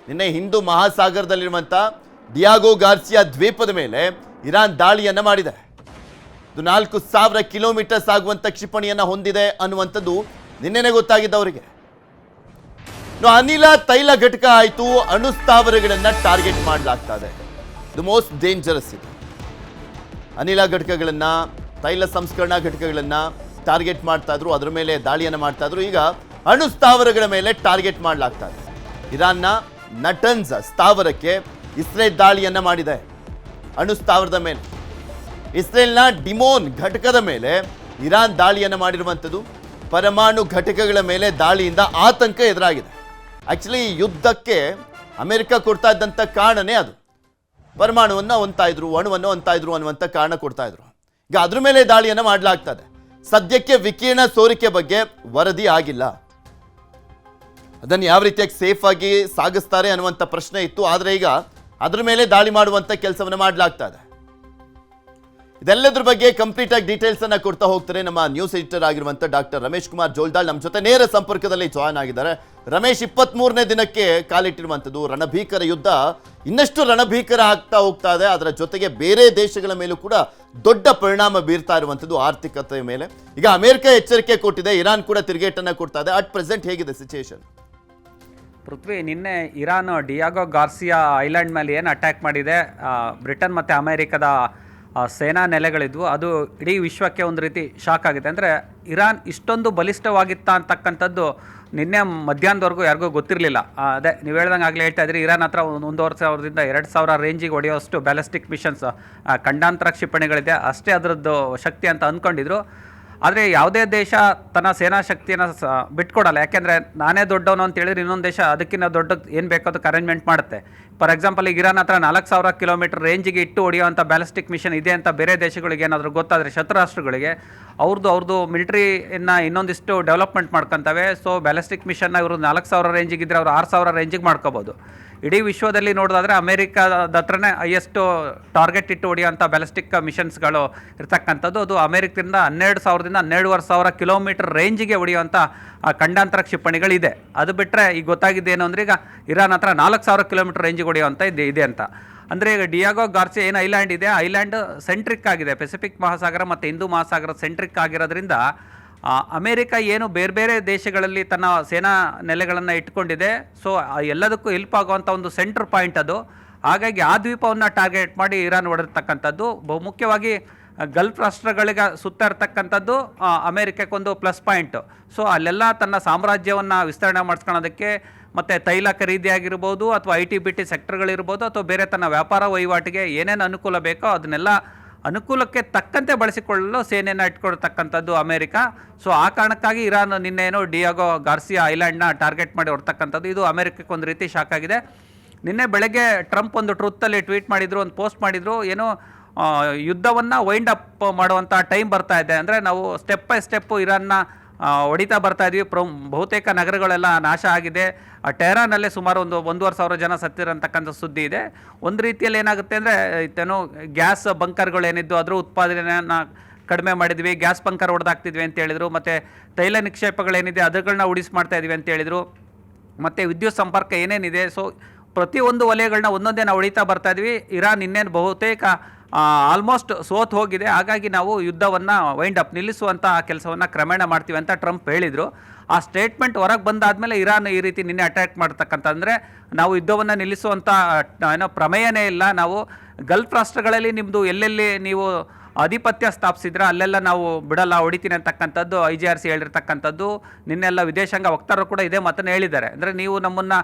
ನಿನ್ನೆ ಹಿಂದೂ ಮಹಾಸಾಗರದಲ್ಲಿರುವಂಥ ಡಿಯಾಗೋ ಗಾರ್ಸಿಯಾ ದ್ವೀಪದ ಮೇಲೆ ಇರಾನ್ ದಾಳಿಯನ್ನು ಮಾಡಿದೆ. ಇದು 4000 ಕಿಲೋಮೀಟರ್ಸ್ ಆಗುವಂಥ ಕ್ಷಿಪಣಿಯನ್ನು ಹೊಂದಿದೆ ಅನ್ನುವಂಥದ್ದು ನಿನ್ನೆನೇ ಗೊತ್ತಾಗಿದ್ದವರಿಗೆ. ಅನಿಲ ತೈಲ ಘಟಕ ಆಯಿತು, ಅಣುಸ್ಥಾವರಗಳನ್ನು ಟಾರ್ಗೆಟ್ ಮಾಡಲಾಗ್ತಾ ಇದೆ. ದ ಮೋಸ್ಟ್ ಡೇಂಜರಸ್ ಇದು. ಅನಿಲ ಘಟಕಗಳನ್ನು, ತೈಲ ಸಂಸ್ಕರಣಾ ಘಟಕಗಳನ್ನು ಟಾರ್ಗೆಟ್ ಮಾಡ್ತಾ ಇದ್ರು, ಅದರ ಮೇಲೆ ದಾಳಿಯನ್ನು ಮಾಡ್ತಾ ಇದ್ರು. ಈಗ ಅಣುಸ್ಥಾವರಗಳ ಮೇಲೆ ಟಾರ್ಗೆಟ್ ಮಾಡಲಾಗ್ತಾ ಇದೆ. ಇರಾನ್ನ ನಟನ್ಸ್ ಸ್ಥಾವರಕ್ಕೆ ಇಸ್ರೇಲ್ ದಾಳಿಯನ್ನು ಮಾಡಿದೆ. ಅಣುಸ್ಥಾವರದ ಮೇಲೆ. ಇಸ್ರೇಲ್ನ ಡಿಮೋನ್ ಘಟಕದ ಮೇಲೆ ಇರಾನ್ ದಾಳಿಯನ್ನು ಮಾಡಿರುವಂಥದ್ದು. ಪರಮಾಣು ಘಟಕಗಳ ಮೇಲೆ ದಾಳಿಯಿಂದ ಆತಂಕ ಎದುರಾಗಿದೆ. ಆಕ್ಚುಲಿ ಈ ಯುದ್ಧಕ್ಕೆ ಅಮೆರಿಕ ಕೊಡ್ತಾ ಇದ್ದಂಥ ಕಾರಣನೇ ಅದು. ಪರಮಾಣುವನ್ನು ಹೊಂತಾ ಇದ್ರು, ಅಣುವನ್ನು ಹೊಂತಾ ಇದ್ರು ಅನ್ನುವಂಥ ಕಾರಣ ಕೊಡ್ತಾ ಇದ್ರು. ಈಗ ಅದ್ರ ಮೇಲೆ ದಾಳಿಯನ್ನು ಮಾಡಲಾಗ್ತದೆ. ಸದ್ಯಕ್ಕೆ ವಿಕಿರಣ ಸೋರಿಕೆ ಬಗ್ಗೆ ವರದಿ ಆಗಿಲ್ಲ. ಅದನ್ನು ಯಾವ ರೀತಿಯಾಗಿ ಸೇಫ್ ಆಗಿ ಸಾಗಿಸ್ತಾರೆ ಅನ್ನುವಂಥ ಪ್ರಶ್ನೆ ಇತ್ತು. ಆದರೆ ಈಗ ಅದ್ರ ಮೇಲೆ ದಾಳಿ ಮಾಡುವಂಥ ಕೆಲಸವನ್ನು ಮಾಡಲಾಗ್ತಾ ಇದೆ. ಇದೆಲ್ಲದ್ರ ಬಗ್ಗೆ ಕಂಪ್ಲೀಟ್ ಆಗಿ ಡೀಟೇಲ್ಸ್ ಅನ್ನ ಕೊಡ್ತಾ ಹೋಗ್ತಾರೆ ನಮ್ಮ ನ್ಯೂಸ್ ಎಡಿಟರ್ ಆಗಿರುವಂಥ ಡಾಕ್ಟರ್ ರಮೇಶ್ ಕುಮಾರ್ ಜೋಲ್ದಾಳ್ ನಮ್ಮ ಜೊತೆ ನೇರ ಸಂಪರ್ಕದಲ್ಲಿ ಜಾಯ್ನ್ ಆಗಿದ್ದಾರೆ. ರಮೇಶ್, 23ನೇ ದಿನಕ್ಕೆ ಕಾಲಿಟ್ಟಿರುವಂಥದ್ದು ರಣಭೀಕರ ಯುದ್ಧ ಇನ್ನಷ್ಟು ರಣಭೀಕರ ಆಗ್ತಾ ಹೋಗ್ತಾ ಇದೆ. ಅದರ ಜೊತೆಗೆ ಬೇರೆ ದೇಶಗಳ ಮೇಲೂ ಕೂಡ ದೊಡ್ಡ ಪರಿಣಾಮ ಬೀರ್ತಾ ಇರುವಂಥದ್ದು ಆರ್ಥಿಕತೆಯ ಮೇಲೆ. ಈಗ ಅಮೆರಿಕ ಎಚ್ಚರಿಕೆ ಕೊಟ್ಟಿದೆ, ಇರಾನ್ ಕೂಡ ತಿರುಗೇಟನ್ನು ಕೊಡ್ತಾ ಇದೆ. ಅಟ್ ಪ್ರೆಸೆಂಟ್ ಹೇಗಿದೆ ಸಿಚುಯೇಷನ್? ಪೃಥ್ವಿ, ನಿನ್ನೆ ಇರಾನ್ ಡಿಯಾಗೋ ಗಾರ್ಸಿಯಾ ಐಲ್ಯಾಂಡ್ ಮೇಲೆ ಏನು ಅಟ್ಯಾಕ್ ಮಾಡಿದೆ, ಬ್ರಿಟನ್ ಮತ್ತು ಅಮೆರಿಕದ ಸೇನಾ ನೆಲೆಗಳಿದ್ವು, ಅದು ಇಡೀ ವಿಶ್ವಕ್ಕೆ ಒಂದು ರೀತಿ ಶಾಕ್ ಆಗಿದೆ. ಅಂದರೆ ಇರಾನ್ ಇಷ್ಟೊಂದು ಬಲಿಷ್ಠವಾಗಿತ್ತಾ ಅಂತಕ್ಕಂಥದ್ದು ನಿನ್ನೆ ಮಧ್ಯಾಹ್ನದವರೆಗೂ ಯಾರಿಗೂ ಗೊತ್ತಿರಲಿಲ್ಲ. ಅದೇ ನೀವು ಹೇಳ್ದಂಗೆ ಆಗಲೇ ಹೇಳ್ತಾ ಇದ್ರಿ, ಇರಾನ್ ಹತ್ರ 1,500ದಿಂದ 2,000 ರೇಂಜಿಗೆ ಹೊಡೆಯೋಷ್ಟು ಬ್ಯಾಲಿಸ್ಟಿಕ್ ಮಿಷನ್ಸ್ ಖಂಡಾಂತರ ಕ್ಷಿಪಣಿಗಳಿದೆ, ಅಷ್ಟೇ ಅದರದ್ದು ಶಕ್ತಿ ಅಂತ ಅಂದ್ಕೊಂಡಿದ್ರು. ಆದರೆ ಯಾವುದೇ ದೇಶ ತನ್ನ ಸೇನಾ ಶಕ್ತಿಯನ್ನು ಬಿಟ್ಕೊಡಲ್ಲ. ಯಾಕೆಂದರೆ ನಾನೇ ದೊಡ್ಡವನು ಅಂತ ಹೇಳಿದ್ರೆ ಇನ್ನೊಂದು ದೇಶ ಅದಕ್ಕಿಂತ ದೊಡ್ಡದು ಏನು ಬೇಕೋ ಅದಕ್ಕೆ ಅರೇಂಜ್ಮೆಂಟ್ ಮಾಡುತ್ತೆ. ಫಾರ್ ಎಕ್ಸಾಂಪಲ್ ಈಗ ಇರಾನ್ ಹತ್ರ 4,000 ಕಿಲೋಮೀಟರ್ ರೇಂಜಿಗೆ ಇಟ್ಟು ಹೊಡೆಯುವಂಥ ಬ್ಯಾಲಿಸ್ಟಿಕ್ ಮಿಷನ್ ಇದೆ ಅಂತ ಬೇರೆ ದೇಶಗಳಿಗೆ ಏನಾದರೂ ಗೊತ್ತಾದರೆ, ಶತ್ರು ರಾಷ್ಟ್ರಗಳಿಗೆ, ಅವ್ರದ್ದು ಮಿಲಿಟ್ರಿಯನ್ನು ಇನ್ನೊಂದಿಷ್ಟು ಡೆವಲಪ್ಮೆಂಟ್ ಮಾಡ್ಕೊತವೆ. ಸೊ ಬ್ಯಾಲಿಸ್ಟಿಕ್ ಮಿಷನ್ನ ಇವರು 4,000 ರೇಂಜಿಗಿದ್ರೆ ಅವರು 6,000 ರೇಂಜಿಗೆ ಮಾಡ್ಕೋಬೋದು. ಇಡೀ ವಿಶ್ವದಲ್ಲಿ ನೋಡೋದಾದರೆ ಅಮೇರಿಕಾದ ಹತ್ರನೇ ಹೈಯೆಸ್ಟು ಟಾರ್ಗೆಟ್ ಇಟ್ಟು ಹೊಡೆಯುವಂಥ ಬ್ಯಾಲಿಸ್ಟಿಕ್ ಮಿಷನ್ಸ್ಗಳು ಇರ್ತಕ್ಕಂಥದ್ದು. ಅದು ಅಮೇರಿಕದಿಂದ 12,000ದಿಂದ 12,500 ಕಿಲೋಮೀಟರ್ ರೇಂಜಿಗೆ ಹೊಡೆಯುವಂಥ ಖಂಡಾಂತರ ಕ್ಷಿಪಣಿಗಳಿದೆ. ಅದು ಬಿಟ್ಟರೆ ಈಗ ಗೊತ್ತಾಗಿದ್ದೇನು ಅಂದರೆ ಈಗ ಇರಾನ್ ಹತ್ರ 4,000 ಕಿಲೋಮೀಟರ್ ರೇಂಜಿಗೆ ಹೊಡೆಯುವಂಥ ಇದೆ ಅಂತ. ಅಂದರೆ ಈಗ ಡಿಯಾಗೋ ಗಾರ್ಸಿಯಾ ಏನು ಐಲ್ಯಾಂಡ್ ಇದೆ, ಐಲ್ಯಾಂಡ್ ಸೆಂಟ್ರಿಕ್ ಆಗಿದೆ, ಪೆಸಿಫಿಕ್ ಮಹಾಸಾಗರ ಮತ್ತು ಹಿಂದೂ ಮಹಾಸಾಗರ ಸೆಂಟ್ರಿಕ್ ಆಗಿರೋದ್ರಿಂದ ಅಮೇರಿಕ ಏನು ಬೇರೆ ಬೇರೆ ದೇಶಗಳಲ್ಲಿ ತನ್ನ ಸೇನಾ ನೆಲೆಗಳನ್ನು ಇಟ್ಕೊಂಡಿದೆ. ಸೊ ಎಲ್ಲದಕ್ಕೂ ಹೆಲ್ಪ್ ಆಗುವಂಥ ಒಂದು ಸೆಂಟ್ರ್ ಪಾಯಿಂಟ್ ಅದು. ಹಾಗಾಗಿ ಆ ದ್ವೀಪವನ್ನು ಟಾರ್ಗೆಟ್ ಮಾಡಿ ಇರಾನ್ ಹೊಡೆದಿರ್ತಕ್ಕಂಥದ್ದು. ಬಹುಮುಖ್ಯವಾಗಿ ಗಲ್ಫ್ ರಾಷ್ಟ್ರಗಳಿಗೆ ಸುತ್ತ ಇರ್ತಕ್ಕಂಥದ್ದು ಅಮೇರಿಕಕ್ಕೊಂದು ಪ್ಲಸ್ ಪಾಯಿಂಟು. ಸೊ ಅಲ್ಲೆಲ್ಲ ತನ್ನ ಸಾಮ್ರಾಜ್ಯವನ್ನು ವಿಸ್ತರಣೆ ಮಾಡಿಸ್ಕೊಳ್ಳೋದಕ್ಕೆ ಮತ್ತು ತೈಲ ಖರೀದಿ ಆಗಿರ್ಬೋದು, ಅಥವಾ IT-BT ಸೆಕ್ಟರ್ಗಳಿರ್ಬೋದು, ಅಥವಾ ಬೇರೆ ತನ್ನ ವ್ಯಾಪಾರ ವಹಿವಾಟಿಗೆ ಏನೇನು ಅನುಕೂಲ ಬೇಕೋ ಅದನ್ನೆಲ್ಲ ಅನುಕೂಲಕ್ಕೆ ತಕ್ಕಂತೆ ಬಳಸಿಕೊಳ್ಳಲು ಸೇನೆಯನ್ನು ಇಟ್ಕೊಳ್ತಕ್ಕಂಥದ್ದು ಅಮೇರಿಕ. ಸೊ ಆ ಕಾರಣಕ್ಕಾಗಿ ಇರಾನ್ ನಿನ್ನೇನು ಡಿಯಾಗೋ ಗಾರ್ಸಿಯಾ ಐಲ್ಯಾಂಡ್ನ ಟಾರ್ಗೆಟ್ ಮಾಡಿ ಹೊರತಕ್ಕಂಥದ್ದು. ಇದು ಅಮೇರಿಕಕ್ಕೆ ಒಂದು ರೀತಿ ಶಾಕ್ ಆಗಿದೆ. ನಿನ್ನೆ ಬೆಳಗ್ಗೆ ಟ್ರಂಪ್ ಒಂದು ಟ್ರೂತಲ್ಲಿ ಟ್ವೀಟ್ ಮಾಡಿದರು, ಒಂದು ಪೋಸ್ಟ್ ಮಾಡಿದರು, ಏನು ಯುದ್ಧವನ್ನು ವೈಂಡ್ ಅಪ್ ಮಾಡುವಂಥ ಟೈಮ್ ಬರ್ತಾ ಇದೆ. ಅಂದರೆ ನಾವು ಸ್ಟೆಪ್ ಬೈ ಸ್ಟೆಪ್ಪು ಇರಾನ್ನ ಹೊಡಿತಾ ಬರ್ತಾ ಇದ್ವಿ. ಬಹುತೇಕ ನಗರಗಳೆಲ್ಲ ನಾಶ ಆಗಿದೆ. ಟೆಹರಾನಲ್ಲೇ ಸುಮಾರು 1,500 ಜನ ಸತ್ತಿರೋಂತಕ್ಕಂಥ ಸುದ್ದಿ ಇದೆ. ಒಂದು ರೀತಿಯಲ್ಲಿ ಏನಾಗುತ್ತೆ ಅಂದರೆ ಏನೋ ಗ್ಯಾಸ್ ಬಂಕರ್ಗಳೇನಿದ್ದು ಅದರ ಉತ್ಪಾದನೆಯನ್ನು ಕಡಿಮೆ ಮಾಡಿದ್ವಿ, ಗ್ಯಾಸ್ ಬಂಕರ್ ಹೊಡೆದಾಕ್ತಿದ್ವಿ ಅಂತ ಹೇಳಿದರು. ಮತ್ತು ತೈಲ ನಿಕ್ಷೇಪಗಳೇನಿದೆ ಅದಗಳನ್ನ ಉಳಿಸಿ ಮಾಡ್ತಾ ಇದ್ವಿ ಅಂತ ಹೇಳಿದರು. ಮತ್ತು ವಿದ್ಯುತ್ ಸಂಪರ್ಕ ಏನೇನಿದೆ, ಸೊ ಪ್ರತಿಯೊಂದು ವಲಯಗಳನ್ನ ಒಂದೊಂದೇ ನಾವು ಹೊಡಿತಾ ಬರ್ತಾ ಇದ್ವಿ. ಇರಾನ್ ಇನ್ನೇನು ಬಹುತೇಕ ಆಲ್ಮೋಸ್ಟ್ ಸೋತ್ ಹೋಗಿದೆ. ಹಾಗಾಗಿ ನಾವು ಯುದ್ಧವನ್ನು ವೈಂಡ್ ಅಪ್ ನಿಲ್ಲಿಸುವಂಥ ಕೆಲಸವನ್ನು ಕ್ರಮೇಣ ಮಾಡ್ತೀವಿ ಅಂತ ಟ್ರಂಪ್ ಹೇಳಿದರು. ಆ ಸ್ಟೇಟ್ಮೆಂಟ್ ಹೊರಗೆ ಬಂದಾದಮೇಲೆ ಇರಾನ್ ಈ ರೀತಿ ನಿನ್ನೆ ಅಟ್ಯಾಕ್ ಮಾಡ್ತಕ್ಕಂಥ, ಅಂದರೆ ನಾವು ಯುದ್ಧವನ್ನು ನಿಲ್ಲಿಸುವಂಥ ಏನೋ ಪ್ರಮೇಯನೇ ಇಲ್ಲ, ನಾವು ಗಲ್ಫ್ ರಾಷ್ಟ್ರಗಳಲ್ಲಿ ನಿಮ್ಮದು ಎಲ್ಲೆಲ್ಲಿ ನೀವು ಆಧಿಪತ್ಯ ಸ್ಥಾಪಿಸಿದ್ರೆ ಅಲ್ಲೆಲ್ಲ ನಾವು ಬಿಡಲ್ಲ, ಹೊಡಿತೀನಿ ಅಂತಕ್ಕಂಥದ್ದು IGRC ಹೇಳಿರ್ತಕ್ಕಂಥದ್ದು. ನಿನ್ನೆಲ್ಲ ವಿದೇಶಾಂಗ ವಕ್ತಾರರು ಕೂಡ ಇದೇ ಮಾತನ್ನು ಹೇಳಿದ್ದಾರೆ. ಅಂದರೆ ನೀವು ನಮ್ಮನ್ನು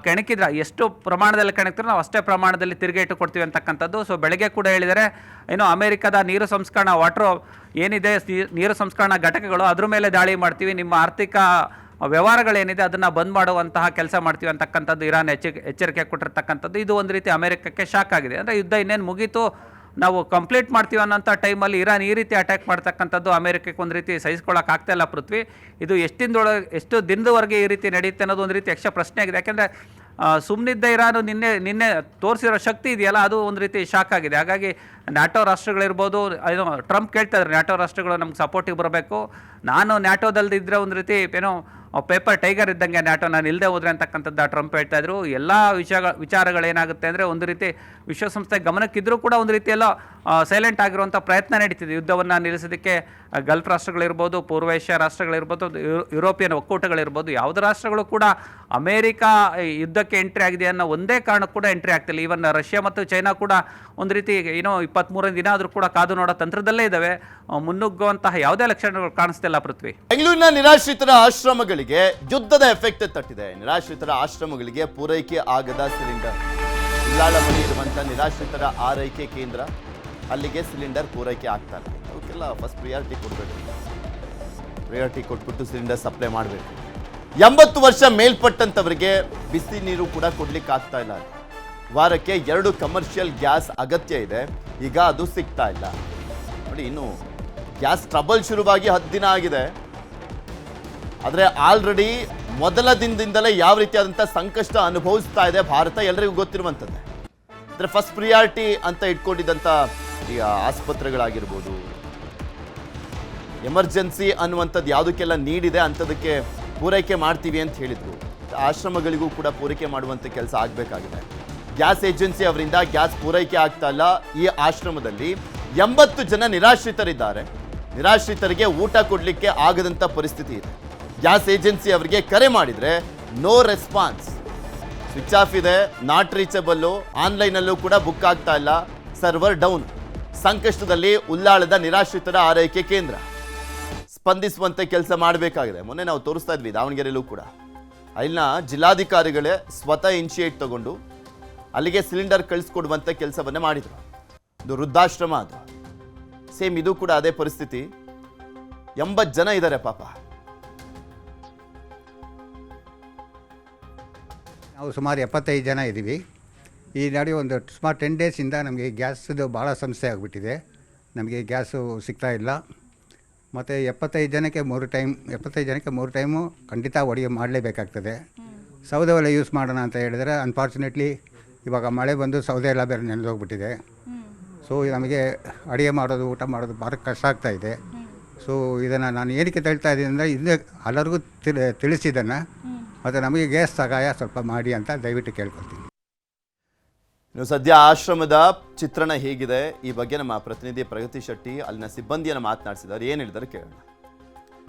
ಕೆಣಕಿದ್ರೆ ಎಷ್ಟು ಪ್ರಮಾಣದಲ್ಲಿ ಕೆಣಕ್ತೀರೋ ನಾವು ಅಷ್ಟೇ ಪ್ರಮಾಣದಲ್ಲಿ ತಿರುಗೇಟು ಕೊಡ್ತೀವಿ ಅಂತಕ್ಕಂಥದ್ದು. ಸೊ ಬೆಳಗ್ಗೆ ಕೂಡ ಹೇಳಿದರೆ, ಏನು ಅಮೇರಿಕದ ನೀರು ಸಂಸ್ಕರಣಾ ಏನಿದೆ ನೀರು ಸಂಸ್ಕರಣಾ ಘಟಕಗಳು ಅದ್ರ ಮೇಲೆ ದಾಳಿ ಮಾಡ್ತೀವಿ, ನಿಮ್ಮ ಆರ್ಥಿಕ ವ್ಯವಹಾರಗಳೇನಿದೆ ಅದನ್ನು ಬಂದ್ ಮಾಡುವಂತಹ ಕೆಲಸ ಮಾಡ್ತೀವಿ ಅಂತಕ್ಕಂಥದ್ದು ಇರಾನ್ ಎಚ್ಚರಿಕೆ ಕೊಟ್ಟಿರ್ತಕ್ಕಂಥದ್ದು. ಇದು ಒಂದು ರೀತಿ ಅಮೇರಿಕಕ್ಕೆ ಶಾಕ್ ಆಗಿದೆ. ಅಂದರೆ ಯುದ್ಧ ಇನ್ನೇನು ಮುಗೀತು, ನಾವು ಕಂಪ್ಲೀಟ್ ಮಾಡ್ತೀವಿ ಅನ್ನೋಂಥ ಟೈಮಲ್ಲಿ ಇರಾನ್ ಈ ರೀತಿ ಅಟ್ಯಾಕ್ ಮಾಡ್ತಕ್ಕಂಥದ್ದು ಅಮೇರಿಕಕ್ಕೆ ಒಂದು ರೀತಿ ಸಹಿಸ್ಕೊಳ್ಳೋಕೆ ಆಗ್ತಾಯಿಲ್ಲ ಪೃಥ್ವಿ. ಇದು ಎಷ್ಟು ದಿನದವರೆಗೆ ಈ ರೀತಿ ನಡೆಯುತ್ತೆ ಅನ್ನೋದು ಒಂದು ರೀತಿ ಯಕ್ಷ ಪ್ರಶ್ನೆ ಆಗಿದೆ. ಯಾಕೆಂದರೆ ಸುಮ್ಮನಿದ್ದ ಇರಾನು ನಿನ್ನೆ ತೋರಿಸಿರೋ ಶಕ್ತಿ ಇದೆಯಲ್ಲ, ಅದು ಒಂದು ರೀತಿ ಶಾಕ್ ಆಗಿದೆ. ಹಾಗಾಗಿ ನ್ಯಾಟೋ ರಾಷ್ಟ್ರಗಳಿರ್ಬೋದು, ಏನೋ ಟ್ರಂಪ್ ಕೇಳ್ತಾ ಇದ್ದಾರೆ ನ್ಯಾಟೋ ರಾಷ್ಟ್ರಗಳು ನಮ್ಗೆ ಸಪೋರ್ಟಿಗೆ ಬರಬೇಕು. ನಾನು ನ್ಯಾಟೋದಲ್ಲಿದ್ದರೆ ಒಂದು ರೀತಿ ಏನೋ ಪೇಪರ್ ಟೈಗರ್ ಇದ್ದಂಗೆ ನ್ಯಾಟೋ ನಾನು ಇಲ್ಲದೆ ಹೋದ್ರೆ ಅಂತಕ್ಕಂಥದ್ದು ಟ್ರಂಪ್ ಹೇಳ್ತಾ ಇದ್ರು. ಎಲ್ಲ ವಿಚಾರಗಳೇನಾಗುತ್ತೆ ಅಂದರೆ ಒಂದು ರೀತಿ ವಿಶ್ವಸಂಸ್ಥೆ ಗಮನಕ್ಕಿದ್ರೂ ಕೂಡ ಒಂದು ರೀತಿಯೆಲ್ಲ ಸೈಲೆಂಟ್ ಆಗಿರುವಂಥ ಪ್ರಯತ್ನ ನಡೀತಿದೆ ಯುದ್ಧವನ್ನು ನಿಲ್ಲಿಸೋದಕ್ಕೆ. ಗಲ್ಫ್ ರಾಷ್ಟ್ರಗಳಿರ್ಬೋದು, ಪೂರ್ವ ಏಷ್ಯಾ ರಾಷ್ಟ್ರಗಳಿರ್ಬೋದು, ಯುರೋಪಿಯನ್ ಒಕ್ಕೂಟಗಳಿರ್ಬೋದು, ಯಾವುದೇ ರಾಷ್ಟ್ರಗಳು ಕೂಡ ಅಮೇರಿಕಾ ಯುದ್ಧಕ್ಕೆ ಎಂಟ್ರಿ ಆಗಿದೆ ಅನ್ನೋ ಒಂದೇ ಕಾರಣಕ್ಕೂ ಕೂಡ ಎಂಟ್ರಿ ಆಗ್ತಿಲ್ಲ. ಈವನ್ ರಷ್ಯಾ ಮತ್ತು ಚೈನಾ ಕೂಡ ಒಂದು ರೀತಿ ಏನೋ 23ನೇ ದಿನ ಆದರೂ ಕೂಡ ಕಾದು ನೋಡೋ ತಂತ್ರದಲ್ಲೇ ಇದ್ದಾವೆ. ಮುನ್ನುಗ್ಗುವಂತಹ ಯಾವುದೇ ಲಕ್ಷಣಗಳು ಕಾಣಿಸ್ತಿಲ್ಲ ಪೃಥ್ವಿ. ಬೆಂಗಳೂರಿನ ನಿರಾಶ್ರಿತರ ಆಶ್ರಮಗಳಿಗೆ ಯುದ್ಧದ ಎಫೆಕ್ಟ್ ತಟ್ಟಿದೆ. ನಿರಾಶ್ರಿತರ ಆಶ್ರಮಗಳಿಗೆ ಪೂರೈಕೆ ಆಗದ ಸಿಲಿಂಡರ್. ಉಳ್ಳಾಳ ಬಳಿ ಇರುವಂಥ ನಿರಾಶ್ರಿತರ ಆರೈಕೆ ಕೇಂದ್ರ, ಅಲ್ಲಿಗೆ ಸಿಲಿಂಡರ್ ಪೂರೈಕೆ ಆಗ್ತಾರೆ. ಅವಕ್ಕೆಲ್ಲ ಫಸ್ಟ್ ಪ್ರಿಯಾರಿಟಿ ಕೊಡಬೇಕು. ಪ್ರಿಯಾರಿಟಿ ಕೊಟ್ಬಿಟ್ಟು ಸಿಲಿಂಡರ್ ಸಪ್ಲೈ ಮಾಡಬೇಕು. 80 ವರ್ಷ ಮೇಲ್ಪಟ್ಟಂಥವರಿಗೆ ಬಿಸಿ ನೀರು ಕೂಡ ಕೊಡ್ಲಿಕ್ಕೆ ಆಗ್ತಾ ಇಲ್ಲ. ವಾರಕ್ಕೆ 2 ಕಮರ್ಷಿಯಲ್ ಗ್ಯಾಸ್ ಅಗತ್ಯ ಇದೆ, ಈಗ ಅದು ಸಿಗ್ತಾ ಇಲ್ಲ. ನೋಡಿ, ಇನ್ನು ಗ್ಯಾಸ್ ಟ್ರಬಲ್ ಶುರುವಾಗಿ 10 ದಿನ ಆಗಿದೆ. ಆದರೆ ಆಲ್ರೆಡಿ ಮೊದಲ ದಿನದಿಂದಲೇ ಯಾವ ರೀತಿಯಾದಂಥ ಸಂಕಷ್ಟ ಅನುಭವಿಸ್ತಾ ಇದೆ ಭಾರತ ಎಲ್ಲರಿಗೂ ಗೊತ್ತಿರುವಂಥದ್ದೇ. ಅಂದರೆ ಫಸ್ಟ್ ಪ್ರಿಯಾರಿಟಿ ಅಂತ ಇಟ್ಕೊಂಡಿದ್ದಂಥ ಈಗ ಆಸ್ಪತ್ರೆಗಳಾಗಿರ್ಬೋದು, ಎಮರ್ಜೆನ್ಸಿ ಅನ್ನುವಂಥದ್ದು ಯಾವುದಕ್ಕೆಲ್ಲ ನೀಡಿದೆ ಅಂಥದಕ್ಕೆ ಪೂರೈಕೆ ಮಾಡ್ತೀವಿ ಅಂತ ಹೇಳಿದರು. ಆಶ್ರಮಗಳಿಗೂ ಕೂಡ ಪೂರೈಕೆ ಮಾಡುವಂಥ ಕೆಲಸ ಆಗಬೇಕಾಗಿದೆ. ಗ್ಯಾಸ್ ಏಜೆನ್ಸಿ ಅವರಿಂದ ಗ್ಯಾಸ್ ಪೂರೈಕೆ ಆಗ್ತಾ ಇಲ್ಲ. ಈ ಆಶ್ರಮದಲ್ಲಿ 80 ಜನ ನಿರಾಶ್ರಿತರಿದ್ದಾರೆ. ನಿರಾಶ್ರಿತರಿಗೆ ಊಟ ಕೊಡಲಿಕ್ಕೆ ಆಗದಂಥ ಪರಿಸ್ಥಿತಿ ಇದೆ. ಗ್ಯಾಸ್ ಏಜೆನ್ಸಿ ಅವರಿಗೆ ಕರೆ ಮಾಡಿದರೆ ನೋ ರೆಸ್ಪಾನ್ಸ್, ಸ್ವಿಚ್ ಆಫ್ ಇದೆ, ನಾಟ್ ರೀಚಬಲ್ಲು, ಆನ್ಲೈನಲ್ಲೂ ಕೂಡ ಬುಕ್ ಆಗ್ತಾ ಇಲ್ಲ, ಸರ್ವರ್ ಡೌನ್. ಸಂಕಷ್ಟದಲ್ಲಿ ಉಳ್ಳಾಳದ ನಿರಾಶ್ರಿತರ ಆರೈಕೆ ಕೇಂದ್ರ. ಸ್ಪಂದಿಸುವಂತೆ ಕೆಲಸ ಮಾಡಬೇಕಾಗಿದೆ. ಮೊನ್ನೆ ನಾವು ತೋರಿಸ್ತಾ ಇದ್ವಿ ದಾವಣಗೆರೆಯಲ್ಲೂ ಕೂಡ, ಅಲ್ಲಿನ ಜಿಲ್ಲಾಧಿಕಾರಿಗಳೇ ಸ್ವತಃ ಇನಿಷಿಯೇಟ್ ತಗೊಂಡು ಅಲ್ಲಿಗೆ ಸಿಲಿಂಡರ್ ಕಳಿಸ್ಕೊಡುವಂತೆ ಕೆಲಸವನ್ನೇ ಮಾಡಿದರು. ಇದು ವೃದ್ಧಾಶ್ರಮ ಅದು. ಸೇಮ್ ಇದು ಕೂಡ ಅದೇ ಪರಿಸ್ಥಿತಿ. 80 ಜನ ಇದ್ದಾರೆ ಪಾಪ. ನಾವು ಸುಮಾರು 75 ಜನ ಇದ್ದೀವಿ. ಈ ನಡುವೆ ಒಂದು ಸುಮಾರು 10 ಡೇಸಿಂದ ನಮಗೆ ಗ್ಯಾಸ್ದು ಭಾಳ ಸಮಸ್ಯೆ ಆಗಿಬಿಟ್ಟಿದೆ. ನಮಗೆ ಗ್ಯಾಸು ಸಿಗ್ತಾ ಇಲ್ಲ. ಮತ್ತು 75 ಜನಕ್ಕೆ 3 ಟೈಮು ಖಂಡಿತ ಅಡುಗೆ ಮಾಡಲೇಬೇಕಾಗ್ತದೆ. ಸೌದೆ ಒಲೆ ಯೂಸ್ ಮಾಡೋಣ ಅಂತ ಹೇಳಿದ್ರೆ ಅನ್ಫಾರ್ಚುನೇಟ್ಲಿ ಇವಾಗ ಮಳೆ ಬಂದು ಸೌದೆ ಎಲ್ಲ ಬೇರೆ ನೆನೆದೋಗ್ಬಿಟ್ಟಿದೆ. ಸೊ ನಮಗೆ ಅಡುಗೆ ಮಾಡೋದು, ಊಟ ಮಾಡೋದು ಭಾಳ ಕಷ್ಟ ಆಗ್ತಾಯಿದೆ. ಸೊ ಇದನ್ನು ನಾನು ಏನಕ್ಕೆ ಹೇಳ್ತಾ ಇದ್ದೀನಿ ಅಂದರೆ, ಇದು ಎಲ್ಲರಿಗೂ ತಿಳಿಸಿದ್ದನ್ನು, ಮತ್ತು ನಮಗೆ ಗ್ಯಾಸ್ ಸಹಾಯ ಸ್ವಲ್ಪ ಮಾಡಿ ಅಂತ ದಯವಿಟ್ಟು ಕೇಳ್ಕೊಳ್ತೀನಿ. ಇನ್ನು ಸದ್ಯ ಆಶ್ರಮದ ಚಿತ್ರಣ ಹೇಗಿದೆ ಈ ಬಗ್ಗೆ ನಮ್ಮ ಪ್ರತಿನಿಧಿ ಪ್ರಗತಿ ಶೆಟ್ಟಿ ಅಲ್ಲಿನ ಸಿಬ್ಬಂದಿಯನ್ನು ಮಾತನಾಡಿಸಿದ್ದಾರೆ. ಏನು ಹೇಳಿದ್ದಾರೆ ಕೇಳೋಣ.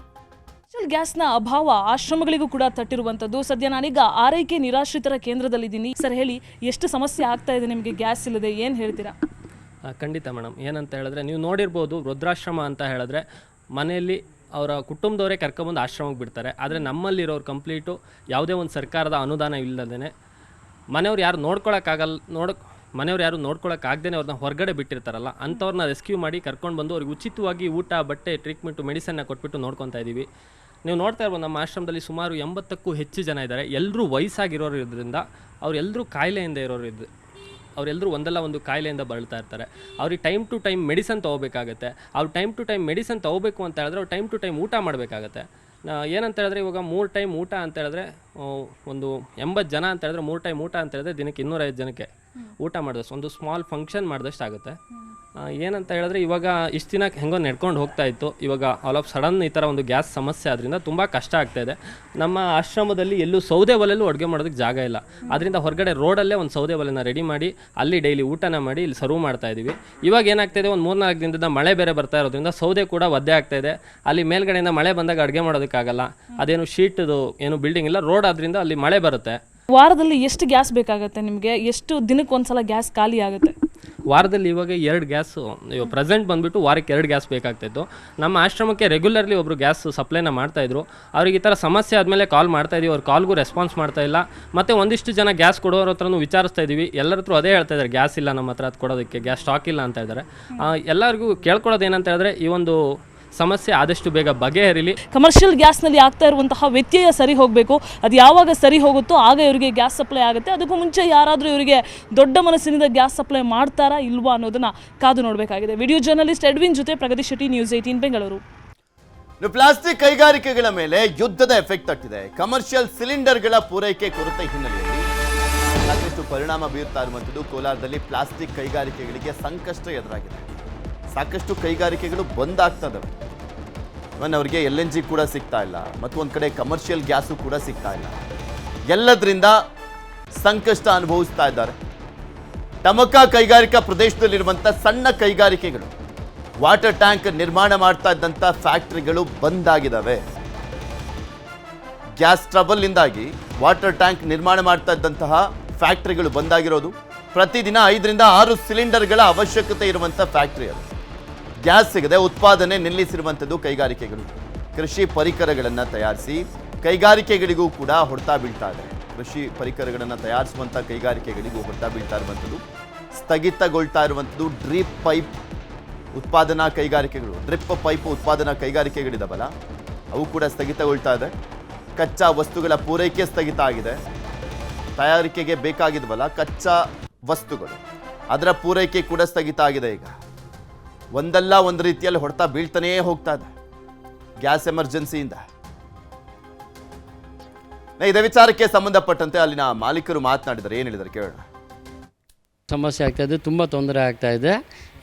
ಗ್ಯಾಸ್ನ ಅಭಾವ ಆಶ್ರಮಗಳಿಗೂ ಕೂಡ ತಟ್ಟಿರುವಂಥದ್ದು. ಸದ್ಯ ನಾನೀಗ ಆರೈಕೆ ನಿರಾಶ್ರಿತರ ಕೇಂದ್ರದಲ್ಲಿದ್ದೀನಿ. ಸರ್ ಹೇಳಿ, ಎಷ್ಟು ಸಮಸ್ಯೆ ಆಗ್ತಾ ಇದೆ ನಿಮಗೆ ಗ್ಯಾಸ್ ಇಲ್ಲದೆ, ಏನು ಹೇಳ್ತೀರಾ? ಖಂಡಿತ ಮೇಡಮ್. ಏನಂತ ಹೇಳಿದ್ರೆ, ನೀವು ನೋಡಿರ್ಬೋದು, ವೃದ್ಧಾಶ್ರಮ ಅಂತ ಹೇಳಿದ್ರೆ ಮನೆಯಲ್ಲಿ ಅವರ ಕುಟುಂಬದವರೇ ಕರ್ಕೊಂಬಂದು ಆಶ್ರಮಕ್ಕೆ ಬಿಡ್ತಾರೆ. ಆದರೆ ನಮ್ಮಲ್ಲಿರೋರು ಕಂಪ್ಲೀಟು ಯಾವುದೇ ಒಂದು ಸರ್ಕಾರದ ಅನುದಾನ ಇಲ್ಲದೇ ಮನೆಯವ್ರು ಯಾರು ಮನೆಯವ್ರು ಯಾರು ನೋಡ್ಕೊಳ್ಳೋಕ್ಕಾಗ್ದೇ ಅವ್ರನ್ನ ಹೊರಗಡೆ ಬಿಟ್ಟಿರ್ತಾರಲ್ಲ, ಅಂಥವ್ರನ್ನ ರೆಸ್ಕ್ಯೂ ಮಾಡಿ ಕರ್ಕೊಂಡು ಬಂದು ಅವ್ರಿಗೆ ಉಚಿತವಾಗಿ ಊಟ, ಬಟ್ಟೆ, ಟ್ರೀಟ್ಮೆಂಟು, ಮೆಡಿಸನ್ನ ಕೊಟ್ಬಿಟ್ಟು ನೋಡ್ಕೊತಾ ಇದ್ದೀವಿ. ನೀವು ನೋಡ್ತಾ ಇರ್ಬೋದು, ನಮ್ಮ ಆಶ್ರಮದಲ್ಲಿ ಸುಮಾರು 80ಕ್ಕೂ ಹೆಚ್ಚು ಜನ ಇದ್ದಾರೆ. ಎಲ್ಲರೂ ವಯಸ್ಸಾಗಿರೋರು ಇರೋದ್ರಿಂದ ಅವರೆಲ್ಲರೂ ಕಾಯಿಲೆಯಿಂದ ಇರೋರು ಅವರೆಲ್ಲರೂ ಒಂದಲ್ಲ ಒಂದು ಕಾಯಿಲೆಯಿಂದ ಬಳಲ್ತಾ ಇರ್ತಾರೆ. ಅವ್ರಿಗೆ ಟೈಮ್ ಟು ಟೈಮ್ ಮೆಡಿಸನ್ ತೊಗೋಬೇಕಾಗತ್ತೆ. ಅವ್ರು ಟೈಮ್ ಟು ಟೈಮ್ ಮೆಡಿಸನ್ ತೊಗೋಬೇಕು ಅಂತ ಹೇಳಿದ್ರೆ ಅವ್ರು ಟೈಮ್ ಟು ಟೈಮ್ ಊಟ ಮಾಡಬೇಕಾಗತ್ತೆ. ಏನಂತ ಹೇಳಿದ್ರೆ, ಇವಾಗ 3 ಟೈಮ್ ಊಟ ಅಂತ ಹೇಳಿದ್ರೆ, ಒಂದು 80 ಜನ ಅಂತ ಹೇಳಿದ್ರೆ 3 ಟೈಮ್ ಊಟ ಅಂತ ಹೇಳಿದ್ರೆ ದಿನಕ್ಕೆ 250 ಜನಕ್ಕೆ ಊಟ ಮಾಡಿದಷ್ಟು, ಒಂದು ಸ್ಮಾಲ್ ಫಂಕ್ಷನ್ ಮಾಡಿದಷ್ಟು ಆಗುತ್ತೆ. ಏನಂತ ಹೇಳಿದ್ರೆ, ಇವಾಗ ಇಷ್ಟು ದಿನ ಹೆಂಗೋ ನಡ್ಕೊಂಡು ಹೋಗ್ತಾ ಇತ್ತು. ಇವಾಗ ಆಲ್ ಆಫ್ ಸಡನ್ ಈ ಥರ ಒಂದು ಗ್ಯಾಸ್ ಸಮಸ್ಯೆ ಆದ್ದರಿಂದ ತುಂಬ ಕಷ್ಟ ಆಗ್ತಾಯಿದೆ. ನಮ್ಮ ಆಶ್ರಮದಲ್ಲಿ ಎಲ್ಲೂ ಸೌದೆ ಒಲೆಯಲ್ಲೂ ಅಡುಗೆ ಮಾಡೋದಕ್ಕೆ ಜಾಗ ಇಲ್ಲ. ಅದರಿಂದ ಹೊರಗಡೆ ರೋಡಲ್ಲೇ ಒಂದು ಸೌದೆ ಒಲೆನ ರೆಡಿ ಮಾಡಿ ಅಲ್ಲಿ ಡೈಲಿ ಊಟನ ಮಾಡಿ ಇಲ್ಲಿ ಸರ್ವ್ ಮಾಡ್ತಾ ಇದ್ದೀವಿ. ಇವಾಗ ಏನಾಗ್ತಾಯಿದೆ, ಒಂದು 3-4 ದಿನದಿಂದ ಮಳೆ ಬೇರೆ ಬರ್ತಾ ಇರೋದ್ರಿಂದ ಸೌದೆ ಕೂಡ ಒದ್ದೆ ಆಗ್ತಾಯಿದೆ. ಅಲ್ಲಿ ಮೇಲ್ಗಡೆಯಿಂದ ಮಳೆ ಬಂದಾಗ ಅಡುಗೆ ಮಾಡೋದಕ್ಕಾಗಲ್ಲ. ಅದೇನು ಶೀಟ್ದು ಏನು ಬಿಲ್ಡಿಂಗ್ ಇಲ್ಲ, ರೋಡ್ ಆದ್ದರಿಂದ ಅಲ್ಲಿ ಮಳೆ ಬರುತ್ತೆ. ವಾರದಲ್ಲಿ ಎಷ್ಟು ಗ್ಯಾಸ್ ಬೇಕಾಗುತ್ತೆ ನಿಮಗೆ? ಎಷ್ಟು ದಿನಕ್ಕೆ ಒಂದ್ಸಲ ಗ್ಯಾಸ್ ಖಾಲಿ ಆಗುತ್ತೆ? ವಾರದಲ್ಲಿ ಇವಾಗ 2 ಗ್ಯಾಸು, ಇವಾಗ ಪ್ರೆಸೆಂಟ್ ಬಂದುಬಿಟ್ಟು ವಾರಕ್ಕೆ 2 ಗ್ಯಾಸ್ ಬೇಕಾಗ್ತಾಯಿತ್ತು. ನಮ್ಮ ಆಶ್ರಮಕ್ಕೆ ರೆಗ್ಯುಲರ್ಲಿ ಒಬ್ಬರು ಗ್ಯಾಸ್ ಸಪ್ಲೈನ ಮಾಡ್ತಾಯಿದ್ರು. ಅವ್ರಿಗೆ ಈ ಥರ ಸಮಸ್ಯೆ ಆದಮೇಲೆ ಕಾಲ್ ಮಾಡ್ತಾಯಿದ್ದೀವಿ. ಅವ್ರ ಕಾಲ್ಗೂ ರೆಸ್ಪಾನ್ಸ್ ಮಾಡ್ತಾಯಿಲ್ಲ. ಮತ್ತು ಒಂದಿಷ್ಟು ಜನ ಗ್ಯಾಸ್ ಕೊಡೋರ ಹತ್ರನೂ ವಿಚಾರಿಸ್ತಾ ಇದ್ದೀವಿ. ಎಲ್ಲರ ಹತ್ರ ಅದೇ ಹೇಳ್ತಾ ಇದ್ದಾರೆ, ಗ್ಯಾಸ್ ಇಲ್ಲ ನಮ್ಮ ಹತ್ರ, ಅದು ಕೊಡೋದಕ್ಕೆ ಗ್ಯಾಸ್ ಸ್ಟಾಕ್ ಇಲ್ಲ ಅಂತ ಇದ್ದಾರೆ. ಎಲ್ಲರಿಗೂ ಕೇಳ್ಕೊಳ್ಳೋದು ಏನಂತ ಹೇಳಿದ್ರೆ, ಈ ಒಂದು ಸಮಸ್ಯೆ ಆದಷ್ಟು ಬೇಗ ಬಗೆಹರಿಲಿ. ಕಮರ್ಷಿಯಲ್ ಗ್ಯಾಸ್ನಲ್ಲಿ ಆಗ್ತಾ ಇರುವಂತಹ ವ್ಯತ್ಯಯ ಸರಿ ಹೋಗಬೇಕು. ಅದು ಯಾವಾಗ ಸರಿ ಹೋಗುತ್ತೋ ಆಗ ಇವರಿಗೆ ಗ್ಯಾಸ್ ಸಪ್ಲೈ ಆಗುತ್ತೆ. ಅದಕ್ಕೂ ಮುಂಚೆ ಯಾರಾದರೂ ಇವರಿಗೆ ದೊಡ್ಡ ಮನಸ್ಸಿನಿಂದ ಗ್ಯಾಸ್ ಸಪ್ಲೈ ಮಾಡ್ತಾರಾ ಇಲ್ವಾ ಅನ್ನೋದನ್ನ ಕಾದು ನೋಡಬೇಕಾಗಿದೆ. ವಿಡಿಯೋ ಜರ್ನಲಿಸ್ಟ್ ಎಡ್ವಿನ್ ಜೊತೆ ಪ್ರಗತಿ ಶೆಟ್ಟಿ, ನ್ಯೂಸ್ 18 ಬೆಂಗಳೂರು. ಪ್ಲಾಸ್ಟಿಕ್ ಕೈಗಾರಿಕೆಗಳ ಮೇಲೆ ಯುದ್ಧದ ಎಫೆಕ್ಟ್ ಆಗ್ತಿದೆ. ಕಮರ್ಷಿಯಲ್ ಸಿಲಿಂಡರ್ಗಳ ಪೂರೈಕೆ ಕೊರತೆ ಹಿನ್ನೆಲೆಯಲ್ಲಿ ಸಾಕಷ್ಟು ಪರಿಣಾಮ ಬೀರ್ತಾ ಇರುವಂಥದ್ದು. ಕೋಲಾರದಲ್ಲಿ ಪ್ಲಾಸ್ಟಿಕ್ ಕೈಗಾರಿಕೆಗಳಿಗೆ ಸಂಕಷ್ಟ ಎದುರಾಗಿದೆ. ಸಾಕಷ್ಟು ಕೈಗಾರಿಕೆಗಳು ಬಂದ್ ಆಗ್ತಾ ಇದಾವೆ. ಅವರಿಗೆ LNG ಕೂಡ ಸಿಗ್ತಾ ಇಲ್ಲ, ಮತ್ತು ಒಂದು ಕಡೆ ಕಮರ್ಷಿಯಲ್ ಗ್ಯಾಸು ಕೂಡ ಸಿಗ್ತಾ ಇಲ್ಲ. ಎಲ್ಲದರಿಂದ ಸಂಕಷ್ಟ ಅನುಭವಿಸ್ತಾ ಇದ್ದಾರೆ. ಟಮಕ ಕೈಗಾರಿಕಾ ಪ್ರದೇಶದಲ್ಲಿರುವಂಥ ಸಣ್ಣ ಕೈಗಾರಿಕೆಗಳು, ವಾಟರ್ ಟ್ಯಾಂಕ್ ನಿರ್ಮಾಣ ಮಾಡ್ತಾ ಇದ್ದಂಥ ಫ್ಯಾಕ್ಟರಿಗಳು ಬಂದ್ ಆಗಿದ್ದಾವೆ. ಗ್ಯಾಸ್ ಟ್ರಬಲ್ನಿಂದಾಗಿ ವಾಟರ್ ಟ್ಯಾಂಕ್ ನಿರ್ಮಾಣ ಮಾಡ್ತಾ ಇದ್ದಂತಹ ಫ್ಯಾಕ್ಟರಿಗಳು ಬಂದಾಗಿರೋದು. ಪ್ರತಿದಿನ 5ರಿಂದ 6 ಸಿಲಿಂಡರ್ಗಳ ಅವಶ್ಯಕತೆ ಇರುವಂಥ ಫ್ಯಾಕ್ಟರಿ ಅದು. ಗ್ಯಾಸ್ ಸಿಗದೆ ಉತ್ಪಾದನೆ ನಿಲ್ಲಿಸಿರುವಂಥದ್ದು ಕೈಗಾರಿಕೆಗಳು. ಕೃಷಿ ಪರಿಕರಗಳನ್ನು ತಯಾರಿಸಿ ಕೈಗಾರಿಕೆಗಳಿಗೂ ಕೂಡ ಹೊಡೆತ ಬೀಳ್ತಾ ಇದೆ. ಕೃಷಿ ಪರಿಕರಗಳನ್ನು ತಯಾರಿಸುವಂಥ ಕೈಗಾರಿಕೆಗಳಿಗೂ ಹೊಡೆತ ಬೀಳ್ತಾ ಇರುವಂಥದ್ದು. ಸ್ಥಗಿತಗೊಳ್ತಾ ಇರುವಂಥದ್ದು ಡ್ರಿಪ್ ಪೈಪ್ ಉತ್ಪಾದನಾ ಕೈಗಾರಿಕೆಗಳು. ಡ್ರಿಪ್ ಪೈಪ್ ಉತ್ಪಾದನಾ ಕೈಗಾರಿಕೆಗಳಿದಾವಲ್ಲ, ಅವು ಕೂಡ ಸ್ಥಗಿತಗೊಳ್ತಾ ಇದೆ. ಕಚ್ಚಾ ವಸ್ತುಗಳ ಪೂರೈಕೆ ಸ್ಥಗಿತ ಆಗಿದೆ. ತಯಾರಿಕೆಗೆ ಬೇಕಾಗಿದ್ವಲ್ಲ ಕಚ್ಚಾ ವಸ್ತುಗಳು, ಅದರ ಪೂರೈಕೆ ಕೂಡ ಸ್ಥಗಿತ ಆಗಿದೆ. ಈಗ ಒಂದಲ್ಲ ಒಂದು ರೀತಿಯಲ್ಲಿ ಹೊಡೆತ ಬೀಳ್ತಾನೇ ಹೋಗ್ತಾ ಇದೆ ಗ್ಯಾಸ್ ಎಮರ್ಜೆನ್ಸಿಯಿಂದ. ಇದೇ ವಿಚಾರಕ್ಕೆ ಸಂಬಂಧಪಟ್ಟಂತೆ ಅಲ್ಲಿನ ಮಾಲೀಕರು ಮಾತನಾಡಿದ್ದಾರೆ. ಏನು ಹೇಳಿದ್ದಾರೆ ಕೇಳೋಣ. ಸಮಸ್ಯೆ ಆಗ್ತಾಯಿದೆ, ತುಂಬ ತೊಂದರೆ ಆಗ್ತಾಯಿದೆ.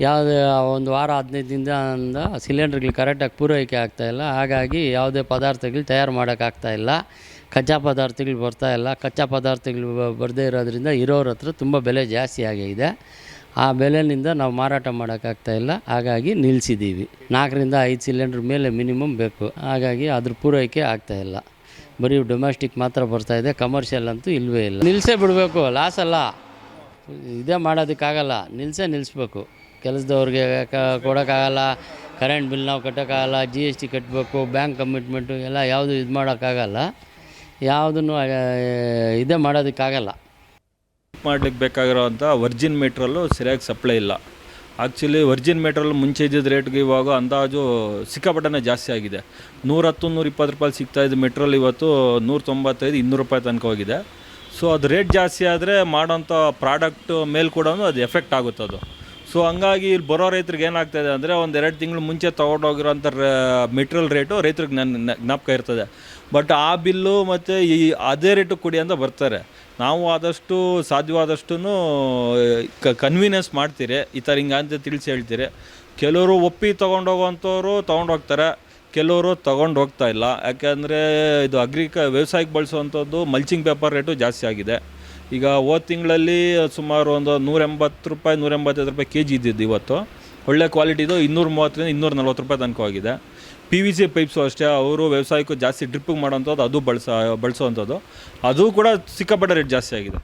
ಯಾವುದೇ ಒಂದು ವಾರ 15 ದಿನದಿಂದ ಸಿಲಿಂಡರ್ಗಳು ಕರೆಕ್ಟಾಗಿ ಪೂರೈಕೆ ಆಗ್ತಾಯಿಲ್ಲ. ಹಾಗಾಗಿ ಯಾವುದೇ ಪದಾರ್ಥಗಳು ತಯಾರು ಮಾಡೋಕ್ಕಾಗ್ತಾಯಿಲ್ಲ. ಕಚ್ಚಾ ಪದಾರ್ಥಗಳು ಬರ್ತಾಯಿಲ್ಲ. ಕಚ್ಚಾ ಪದಾರ್ಥಗಳು ಬರದೇ ಇರೋದ್ರಿಂದ ಇರೋರ ಹತ್ರ ತುಂಬ ಬೆಲೆ ಜಾಸ್ತಿ ಆಗಿದೆ. ಆ ಬೆಲೆಯಿಂದ ನಾವು ಮಾರಾಟ ಮಾಡೋಕ್ಕಾಗ್ತಾಯಿಲ್ಲ. ಹಾಗಾಗಿ ನಿಲ್ಲಿಸಿದ್ದೀವಿ. 4ರಿಂದ 5 ಸಿಲಿಂಡ್ರ್ ಮೇಲೆ ಮಿನಿಮಮ್ ಬೇಕು. ಹಾಗಾಗಿ ಅದ್ರ ಪೂರೈಕೆ ಆಗ್ತಾಯಿಲ್ಲ. ಬರೀ ಡೊಮೆಸ್ಟಿಕ್ ಮಾತ್ರ ಬರ್ತಾಯಿದೆ, ಕಮರ್ಷಿಯಲ್ ಅಂತೂ ಇಲ್ಲವೇ ಇಲ್ಲ. ನಿಲ್ಲಿಸೇ ಬಿಡಬೇಕು, ಲಾಸ್ ಅಲ್ಲ, ಇದೇ ಮಾಡೋದಕ್ಕಾಗಲ್ಲ. ನಿಲ್ಲಿಸ್ಬೇಕು. ಕೆಲಸದವ್ರಿಗೆ ಕೊಡೋಕ್ಕಾಗಲ್ಲ, ಕರೆಂಟ್ ಬಿಲ್ ನಾವು ಕಟ್ಟೋಕ್ಕಾಗಲ್ಲ, GST ಕಟ್ಟಬೇಕು, ಬ್ಯಾಂಕ್ ಕಮಿಟ್ಮೆಂಟು ಎಲ್ಲ ಯಾವುದು ಇದು ಮಾಡೋಕ್ಕಾಗಲ್ಲ, ಯಾವುದನ್ನು ಇದೇ ಮಾಡೋದಕ್ಕಾಗಲ್ಲ. ಮಾಡಲಿಕ್ಕೆ ಬೇಕಾಗಿರೋವಂಥ ವರ್ಜಿನ್ ಮೆಟ್ರಲ್ಲು ಸರಿಯಾಗಿ ಸಪ್ಲೈ ಇಲ್ಲ. ಆ್ಯಕ್ಚುಲಿ ವರ್ಜಿನ್ ಮೆಟ್ರಲ್ ಮುಂಚೆ ಇದ್ದಿದ್ದ ರೇಟ್ಗೆ ಇವಾಗ ಅಂದಾಜು ಸಿಕ್ಕಾಪಟ್ಟೆ ಜಾಸ್ತಿ ಆಗಿದೆ. 110-120 ರೂಪಾಯಿ ಸಿಗ್ತಾಯಿದ್ದು ಮೆಟ್ರಲ್ ಇವತ್ತು 195-200 ರೂಪಾಯಿ ತನಕ ಹೋಗಿದೆ. ಸೊ ಅದು ರೇಟ್ ಜಾಸ್ತಿ ಆದರೆ ಮಾಡೋಂಥ ಪ್ರಾಡಕ್ಟ್ ಮೇಲೆ ಕೂಡ ಅದು ಎಫೆಕ್ಟ್ ಆಗುತ್ತೆ ಅದು. ಸೊ ಹಂಗಾಗಿ ಇಲ್ಲಿ ಬರೋ ರೈತರಿಗೆ ಏನಾಗ್ತಾಯಿದೆ ಅಂದರೆ 1-2 ತಿಂಗಳು ಮುಂಚೆ ತೊಗೊಂಡೋಗಿರೋಂಥ ಮೆಟ್ರಿಯಲ್ ರೇಟು ರೈತರಿಗೆ ಜ್ಞಾಪಕ ಇರ್ತದೆ. ಬಟ್ ಆ ಬಿಲ್ಲು ಮತ್ತು ಅದೇ ರೇಟು ಕೊಡಿ ಅಂತ ಬರ್ತಾರೆ. ನಾವು ಆದಷ್ಟು ಸಾಧ್ಯವಾದಷ್ಟು ಕನ್ವೀನಿಯನ್ಸ್ ಮಾಡ್ತೀರಿ, ಈ ಥರ ಹಿಂಗೆ ಅಂತ ತಿಳಿಸಿ ಹೇಳ್ತೀರಿ. ಕೆಲವರು ಒಪ್ಪಿ ತೊಗೊಂಡೋಗೋವಂಥವ್ರು ತೊಗೊಂಡೋಗ್ತಾರೆ, ಕೆಲವರು ತೊಗೊಂಡು ಹೋಗ್ತಾ ಇಲ್ಲ. ಯಾಕೆಂದರೆ ಇದು ವ್ಯವಸಾಯಕ್ಕೆ ಬಳಸುವಂಥದ್ದು ಮಲ್ಚಿಂಗ್ ಪೇಪರ್ ರೇಟು ಜಾಸ್ತಿ ಆಗಿದೆ. ಈಗ ಹೋದ ತಿಂಗಳಲ್ಲಿ ಸುಮಾರು ಒಂದು 180 ರೂಪಾಯಿ 185 ರೂಪಾಯಿ ಕೆಜಿ ಇದ್ದಿದ್ದು ಇವತ್ತು ಒಳ್ಳೆ ಕ್ವಾಲಿಟಿದು 230-240 ರೂಪಾಯಿ ತನಕ ಹೋಗಿದೆ. PVC ಪೈಪ್ಸು ಅಷ್ಟೇ, ಅವರು ವ್ಯವಸಾಯಕ್ಕೂ ಜಾಸ್ತಿ ಡ್ರಿಪ್ಪಿಗೆ ಮಾಡೋವಂಥದ್ದು ಅದು ಬಳಸೋವಂಥದ್ದು, ಅದು ಕೂಡ ಸಿಕ್ಕಾಪಟ್ಟೆ ರೇಟ್ ಜಾಸ್ತಿ ಆಗಿದೆ.